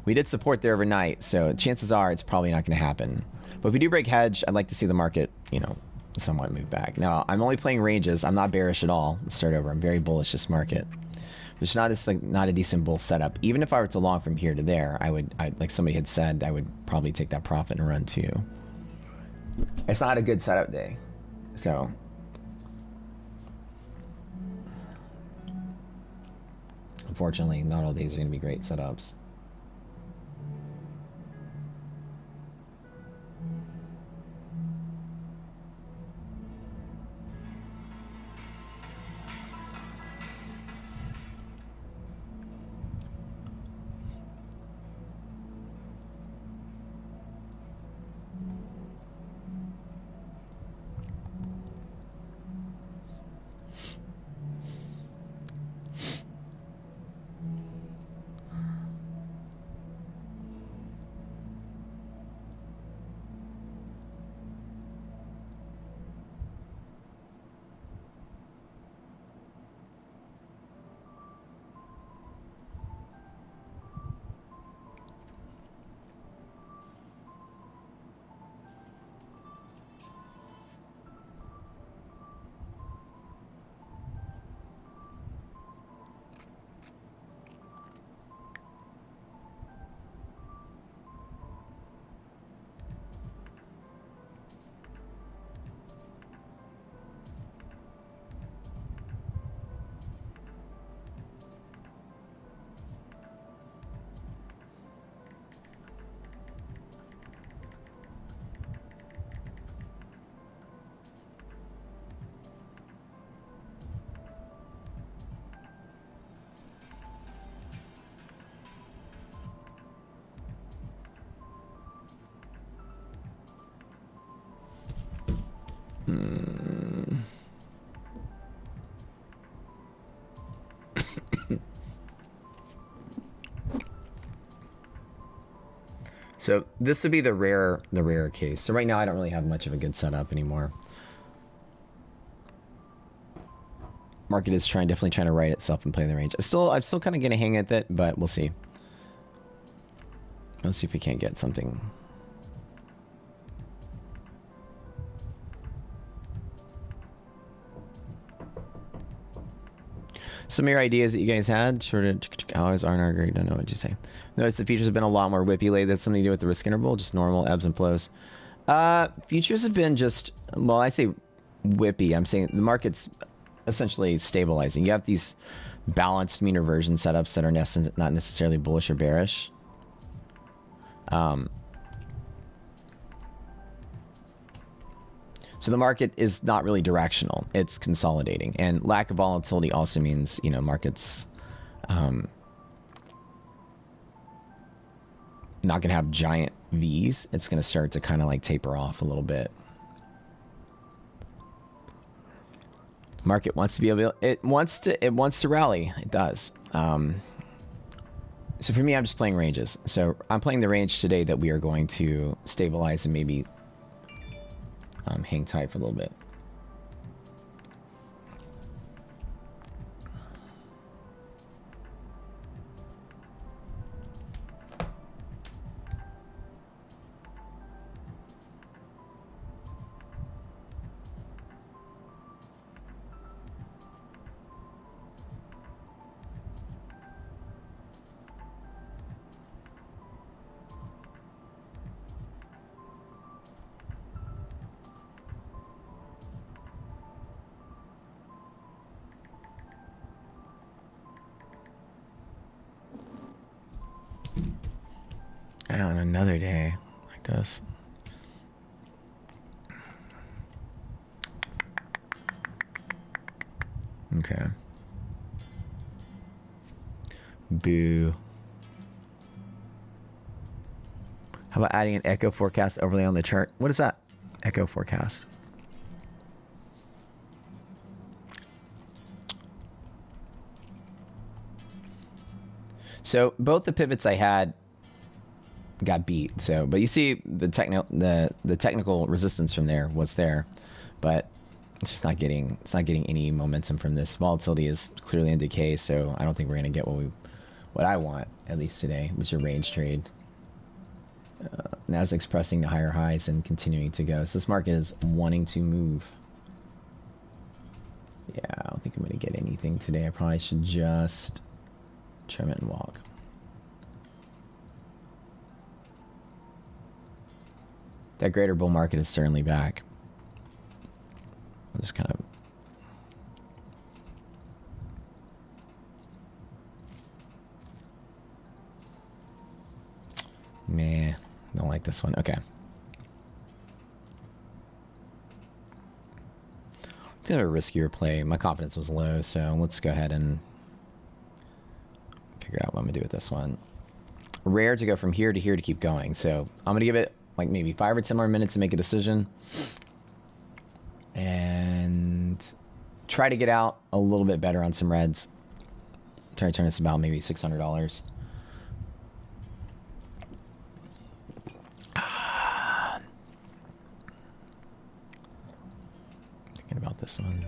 We did support there overnight, so chances are it's probably not going to happen. But if we do break hedge, I'd like to see the market, you know, somewhat move back. Now, I'm only playing ranges. I'm not bearish at all. Let's start over. I'm very bullish this market. Which is not a decent bull setup. Even if I were to long from here to there, like somebody had said, I would probably take that profit and run too. It's not a good setup day. So unfortunately, not all days are going to be great setups. So this would be the rare case. So right now I don't really have much of a good setup anymore. Market is definitely trying to right itself and play the range. I'm still kind of getting a hang at it, but we'll see. Let's see if we can't get something. Some of your ideas that you guys had, hours aren't great. Don't know what you say. Notice the futures have been a lot more whippy lately. That's something to do with the risk interval, just normal ebbs and flows. Futures have been just, well, I say whippy. I'm saying the market's essentially stabilizing. You have these balanced mean reversion setups that are not necessarily bullish or bearish. So the market is not really directional. It's consolidating. And lack of volatility also means, you know, markets not going to have giant V's. It's going to start to kind of like taper off a little bit. Market wants to be able to, it wants to rally. It does. So for me, I'm just playing ranges. So I'm playing the range today that we are going to stabilize and maybe hang tight for a little bit. another day like this. Okay. Boo. How about adding an echo forecast overlay on the chart? What is that? Echo forecast. So both the pivots I had got beat. So, but you see the technical resistance from there was there, but it's just not getting any momentum from this. Volatility is clearly in decay, so I don't think we're gonna get what I want, at least today, which is a range trade. Nasdaq's pressing to higher highs and continuing to go. So this market is wanting to move. Yeah, I don't think I'm gonna get anything today. I probably should just trim it and walk. That greater bull market is certainly back. I'll just kind of meh, don't like this one. Okay. It's kind of a riskier play. My confidence was low, so let's go ahead and figure out what I'm gonna do with this one. Rare to go from here to here to keep going, so I'm gonna give it like maybe 5 or 10 more minutes to make a decision and try to get out a little bit better on some reds. Try to turn this about maybe $600. Thinking about this one.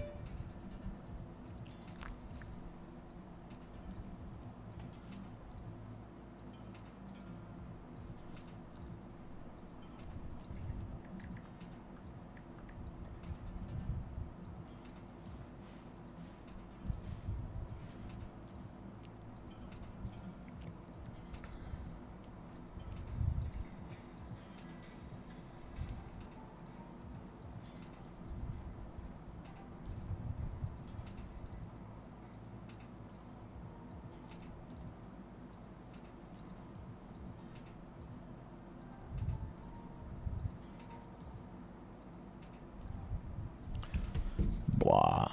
Blah.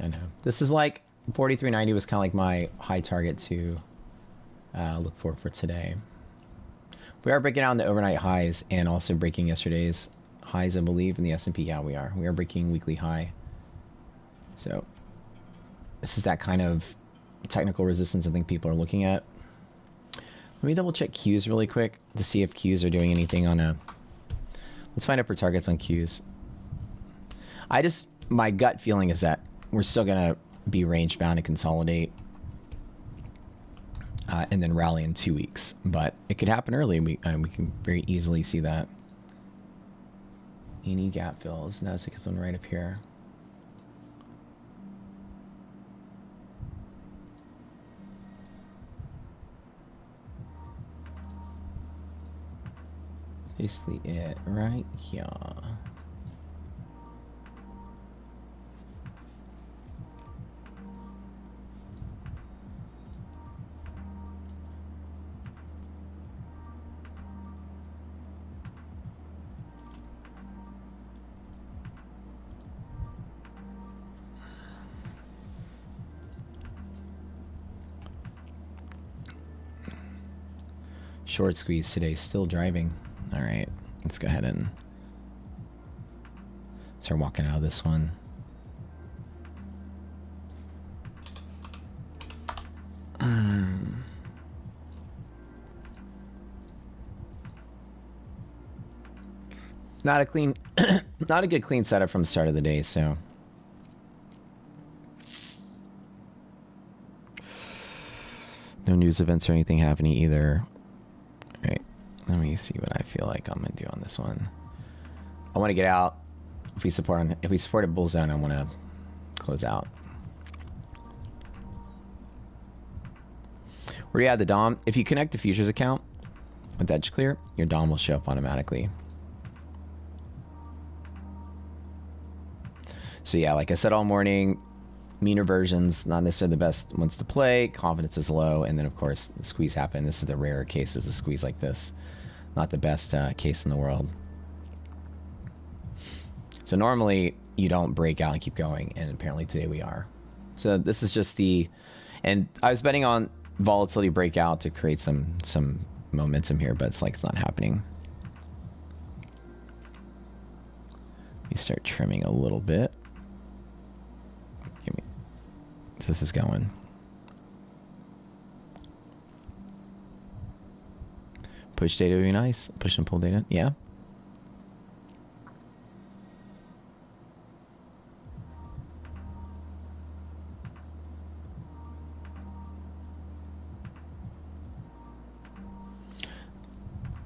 I know. This is like 43.90 was kind of like my high target to look for today. We are breaking down the overnight highs and also breaking yesterday's highs, I believe, in the S&P. Yeah, we are. We are breaking weekly high. So this is that kind of technical resistance I think people are looking at. Let me double check Qs really quick to see if Qs are doing anything on a... Let's find upper targets on Qs. My gut feeling is that we're still going to be range bound and consolidate and then rally in 2 weeks. But it could happen early. We can very easily see that. Any gap fills. Nasdaq is one right up here. Basically it right here. Short squeeze today, still driving. All right, let's go ahead and start walking out of this one. Not a clean, not a good clean setup from the start of the day, so. No news events or anything happening either. All right. Let me see what I feel like I'm gonna do on this one. I want to get out. If we support a bull zone, I want to close out. Where do you add the DOM? If you connect the futures account with Edge Clear, your DOM will show up automatically. So yeah, like I said all morning, mean reversions, not necessarily the best ones to play. Confidence is low, and then of course the squeeze happened. This is the rarer cases, a squeeze like this. Not the best case in the world. So normally you don't break out and keep going, and apparently today we are. So this is just the, and I was betting on volatility breakout to create some momentum here, but it's like it's not happening. Let me start trimming a little bit. Give me, so this is going. Push data would be nice. Push and pull data, yeah.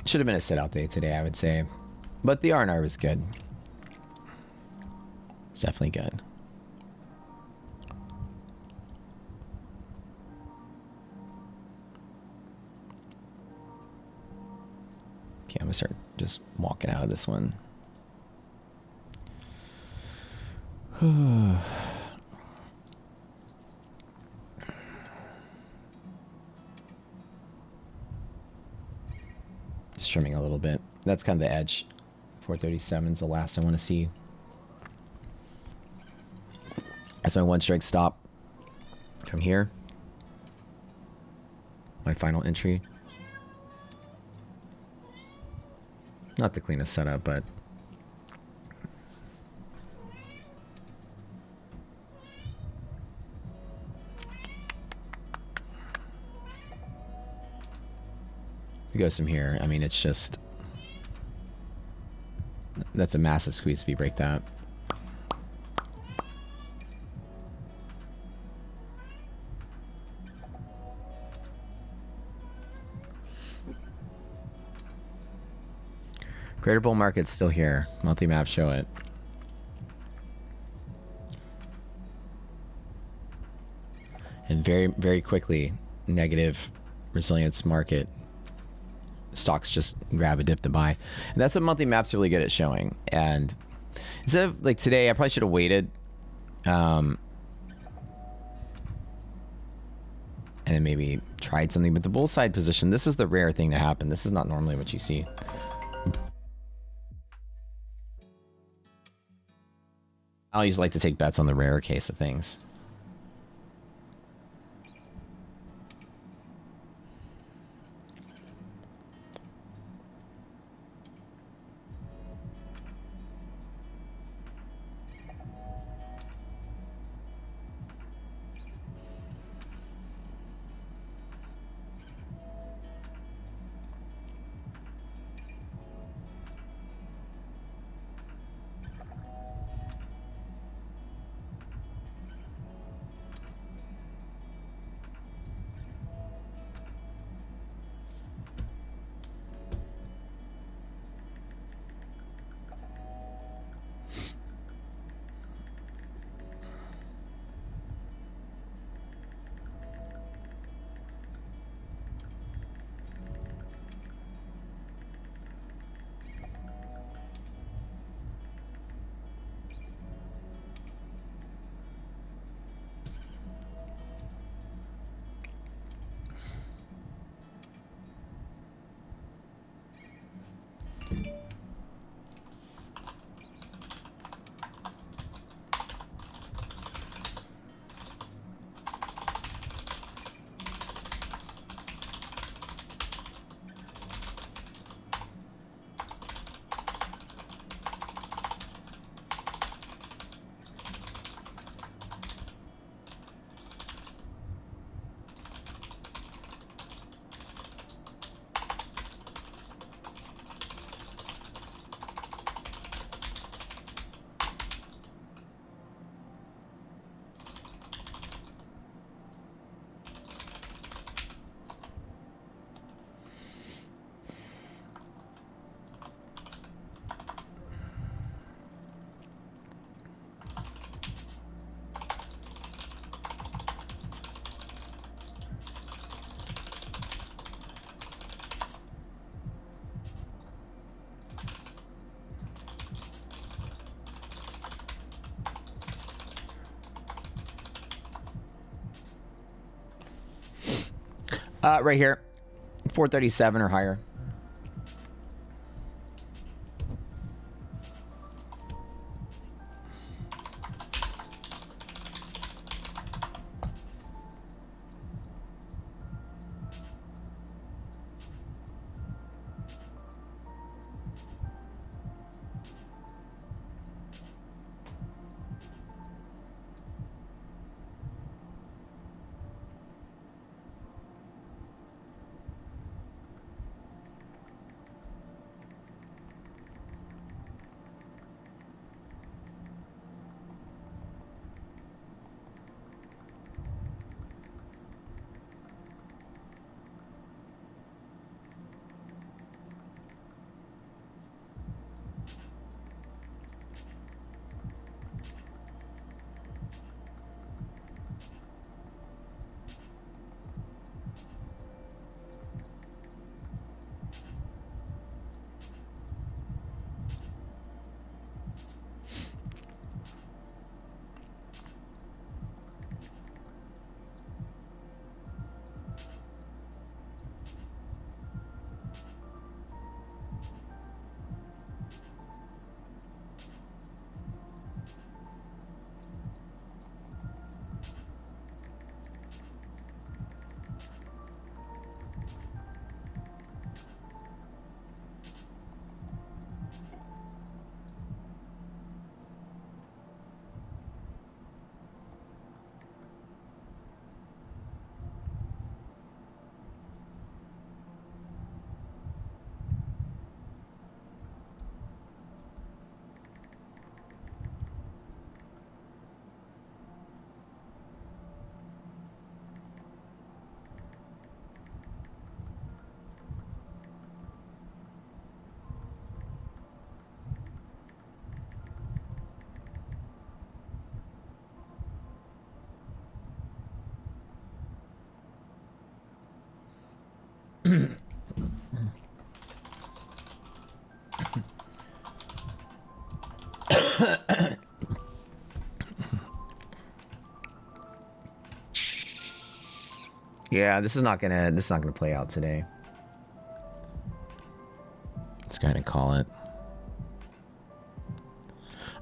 Should have been a sit out day today, I would say. But the R&R was good. It's definitely good. Okay, I'm gonna start just walking out of this one. Just trimming a little bit. That's kind of the edge. 437 is the last I want to see. That's my one strike stop from here. My final entry. Not the cleanest setup, but it goes from here. I mean, it's just, that's a massive squeeze if you break that. Greater bull market's still here. Monthly maps show it. And very, very quickly, negative resilience market. Stocks just grab a dip to buy. And that's what monthly maps are really good at showing. And instead of, like today, I probably should have waited. And then maybe tried something. But the bull side position, this is the rare thing to happen. This is not normally what you see. I always like to take bets on the rare case of things. Right here, 437 or higher. Yeah, this is not gonna play out today. Let's go ahead and call it.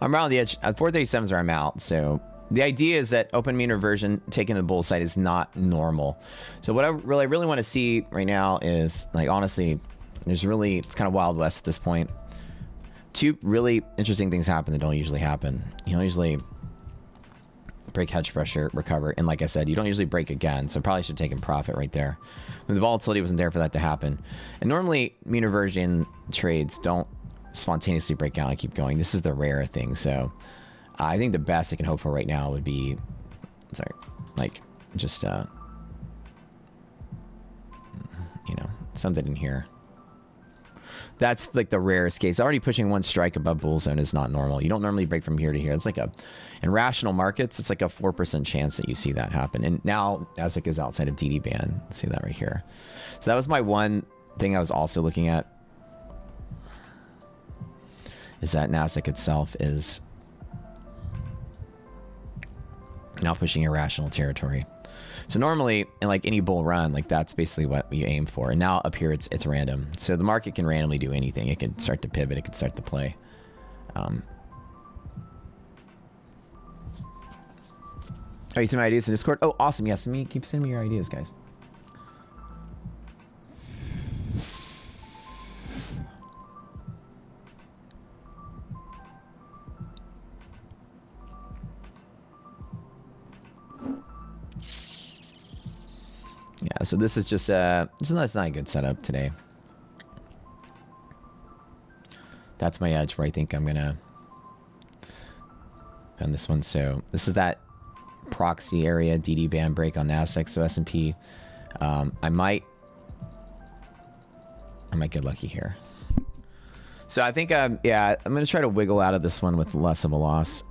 I'm around the edge. At 437 is where I'm out. So the idea is that open mean reversion taken to the bull side is not normal. So what I really want to see right now is, like, honestly, it's kind of Wild West at this point. Two really interesting things happen that don't usually happen. You don't usually break hedge pressure, recover, and like I said, you don't usually break again, so probably should have taken profit right there. And the volatility wasn't there for that to happen. And normally, mean reversion trades don't spontaneously break out and keep going. This is the rare thing, so I think the best I can hope for right now would be, sorry, like, just, you know, something in here. That's like the rarest case. Already pushing one strike above bull zone is not normal. You don't normally break from here to here. It's like in rational markets, it's like a 4% chance that you see that happen. And now Nasdaq is outside of DD band. See that right here. So that was my one thing I was also looking at, is that Nasdaq itself is now pushing irrational territory. So normally, in like any bull run, like that's basically what we aim for. And now up here, it's random. So the market can randomly do anything. It can start to pivot. It can start to play. Oh, you see my ideas in Discord? Oh, awesome. Yeah, keep sending me your ideas, guys. Yeah, so this is just it's not a good setup today. That's my edge where I think I'm gonna on this one. So this is that proxy area, DD band break on Nasdaq. So S&P, I might get lucky here. So I think yeah, I'm gonna try to wiggle out of this one with less of a loss.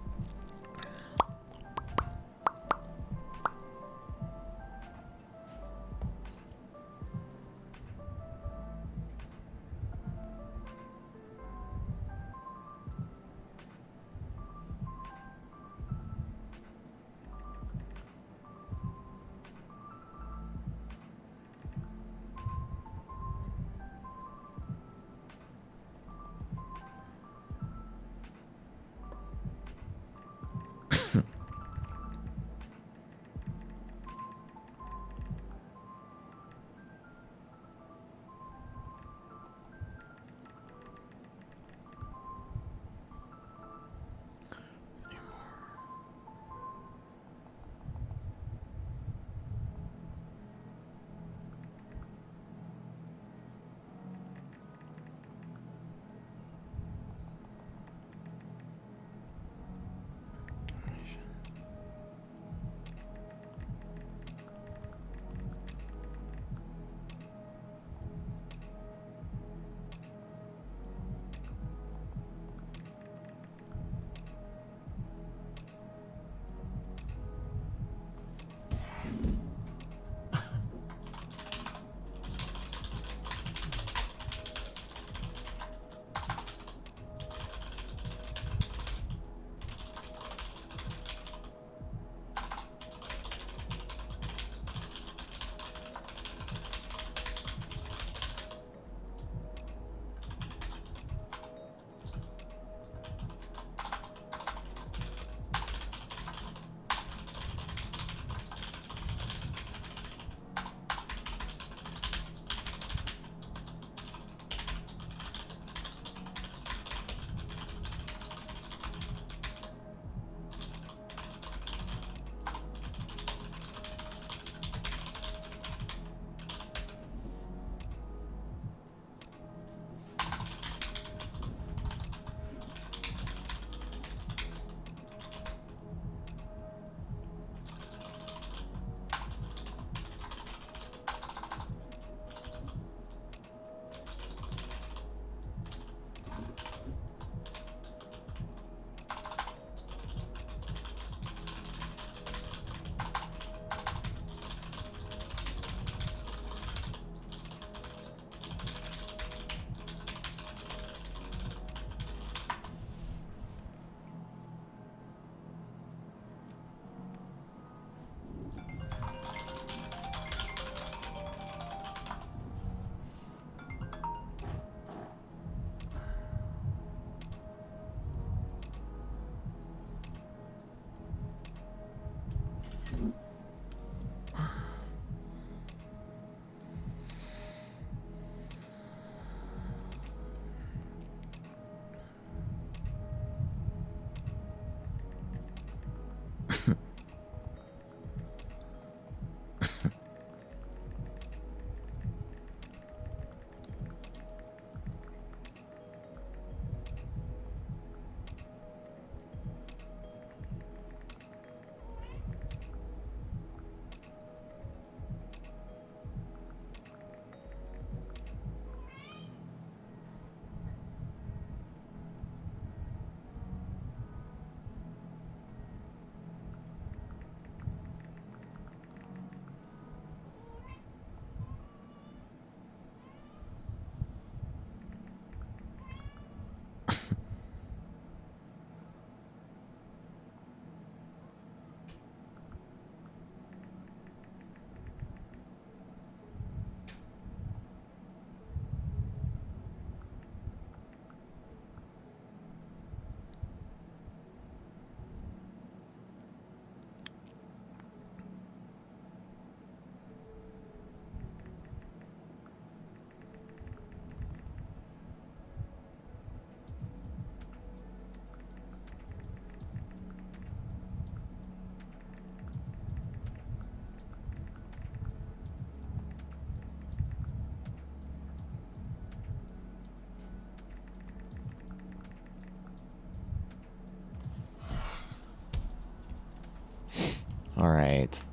right.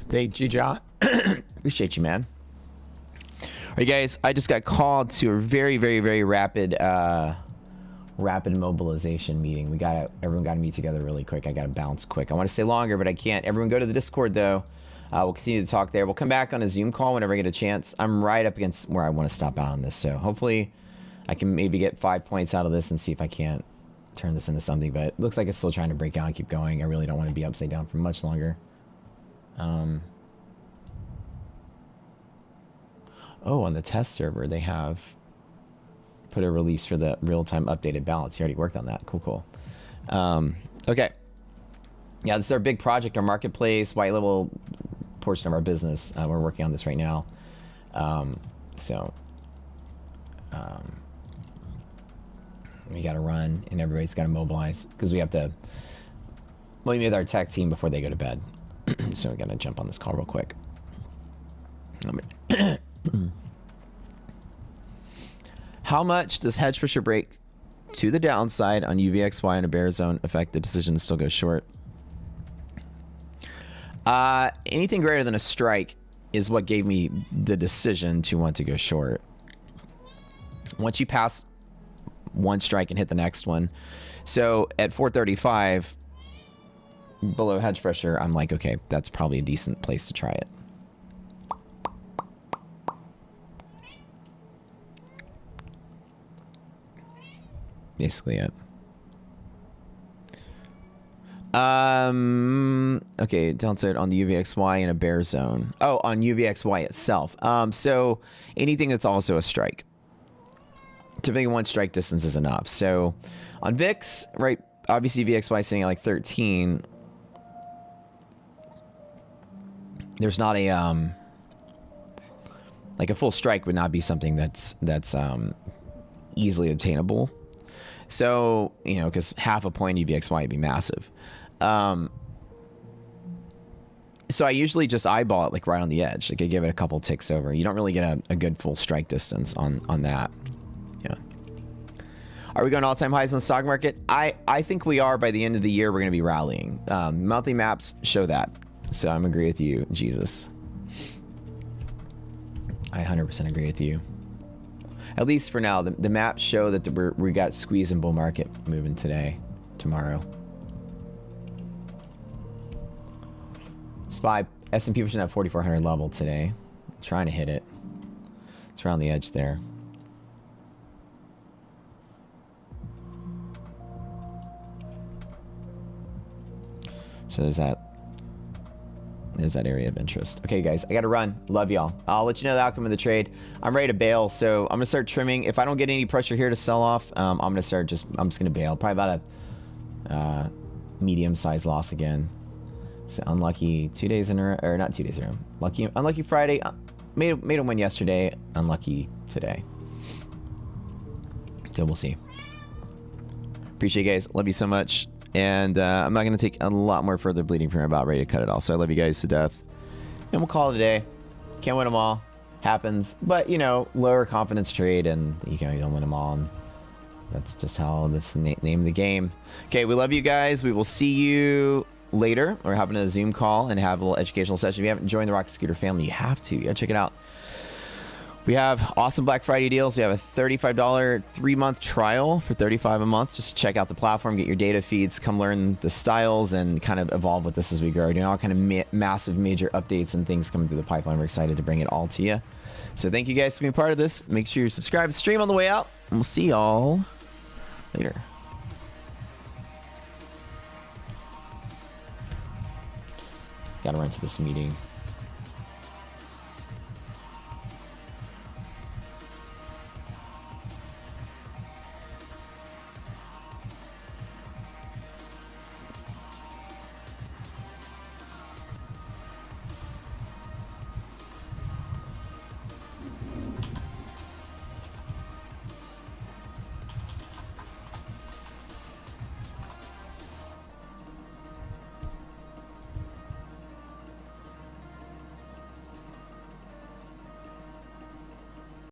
Thank you, John. Appreciate you, man. All right, guys. I just got called to a very, very, very rapid mobilization meeting. Everyone got to meet together really quick. I got to bounce quick. I want to stay longer, but I can't. Everyone go to the Discord, though. We'll continue to talk there. We'll come back on a Zoom call whenever I get a chance. I'm right up against where I want to stop out on this, so hopefully I can maybe get 5 points out of this and see if I can't turn this into something, but it looks like it's still trying to break out and keep going. I really don't want to be upside down for much longer. Oh, on the test server, they have put a release for the real-time updated balance. He already worked on that. Cool. Okay. Yeah, this is our big project, our marketplace, white label portion of our business. We're working on this right now. We got to run, and everybody's got to mobilize because we have to meet with our tech team before they go to bed. So we got to jump on this call real quick. How much does hedge pressure break to the downside on UVXY in a bear zone affect the decision to still go short? Anything greater than a strike is what gave me the decision to want to go short. Once you pass one strike and hit the next one. So at 435 below hedge pressure, I'm like, okay, that's probably a decent place to try it. Basically it. Okay, downside on the UVXY in a bear zone. Oh, on UVXY itself. So anything that's also a strike. Typically one strike distance is enough. So on VIX, right, obviously VXY sitting at like 13. There's not a like a full strike would not be something that's easily obtainable. So, you know, because half a point UVXY would be massive. So I usually just eyeball it like right on the edge. Like I give it a couple ticks over. You don't really get a good full strike distance on that. Yeah. Are we going all-time highs in the stock market? I think we are. By the end of the year, we're going to be rallying. Monthly maps show that. So I'm agree with you, Jesus. I 100% agree with you. At least for now, the maps show that we got squeeze and bull market moving today, tomorrow. SPY, S&P pushing that 4,400 level today. Trying to hit it. It's around the edge there. So there's that area of interest. Okay, guys, I gotta run. Love y'all. I'll let you know the outcome of the trade. I'm ready to bail, so I'm gonna start trimming. If I don't get any pressure here to sell off, I'm just gonna bail. Probably about a medium-sized loss again. So unlucky 2 days in a row, or not 2 days in a row. Unlucky Friday. Made a win yesterday. Unlucky today. So we'll see. Appreciate you guys. Love you so much. And I'm not going to take a lot more further bleeding from here. I'm about ready to cut it all. So I love you guys to death. And we'll call it a day. Can't win them all. Happens. But, you know, lower confidence trade and, you don't win them all. And that's just how this name of the game. Okay, we love you guys. We will see you later. We're having a Zoom call and have a little educational session. If you haven't joined the Rocket Scooter family, you have to. You got to check it out. We have awesome Black Friday deals. We have a $35 3-month trial for $35 a month. Just check out the platform, get your data feeds, come learn the styles, and kind of evolve with this as we go. Doing all kind of massive major updates and things coming through the pipeline. We're excited to bring it all to you. So thank you guys for being part of this. Make sure you subscribe and stream on the way out. And we'll see y'all later. Gotta run to this meeting.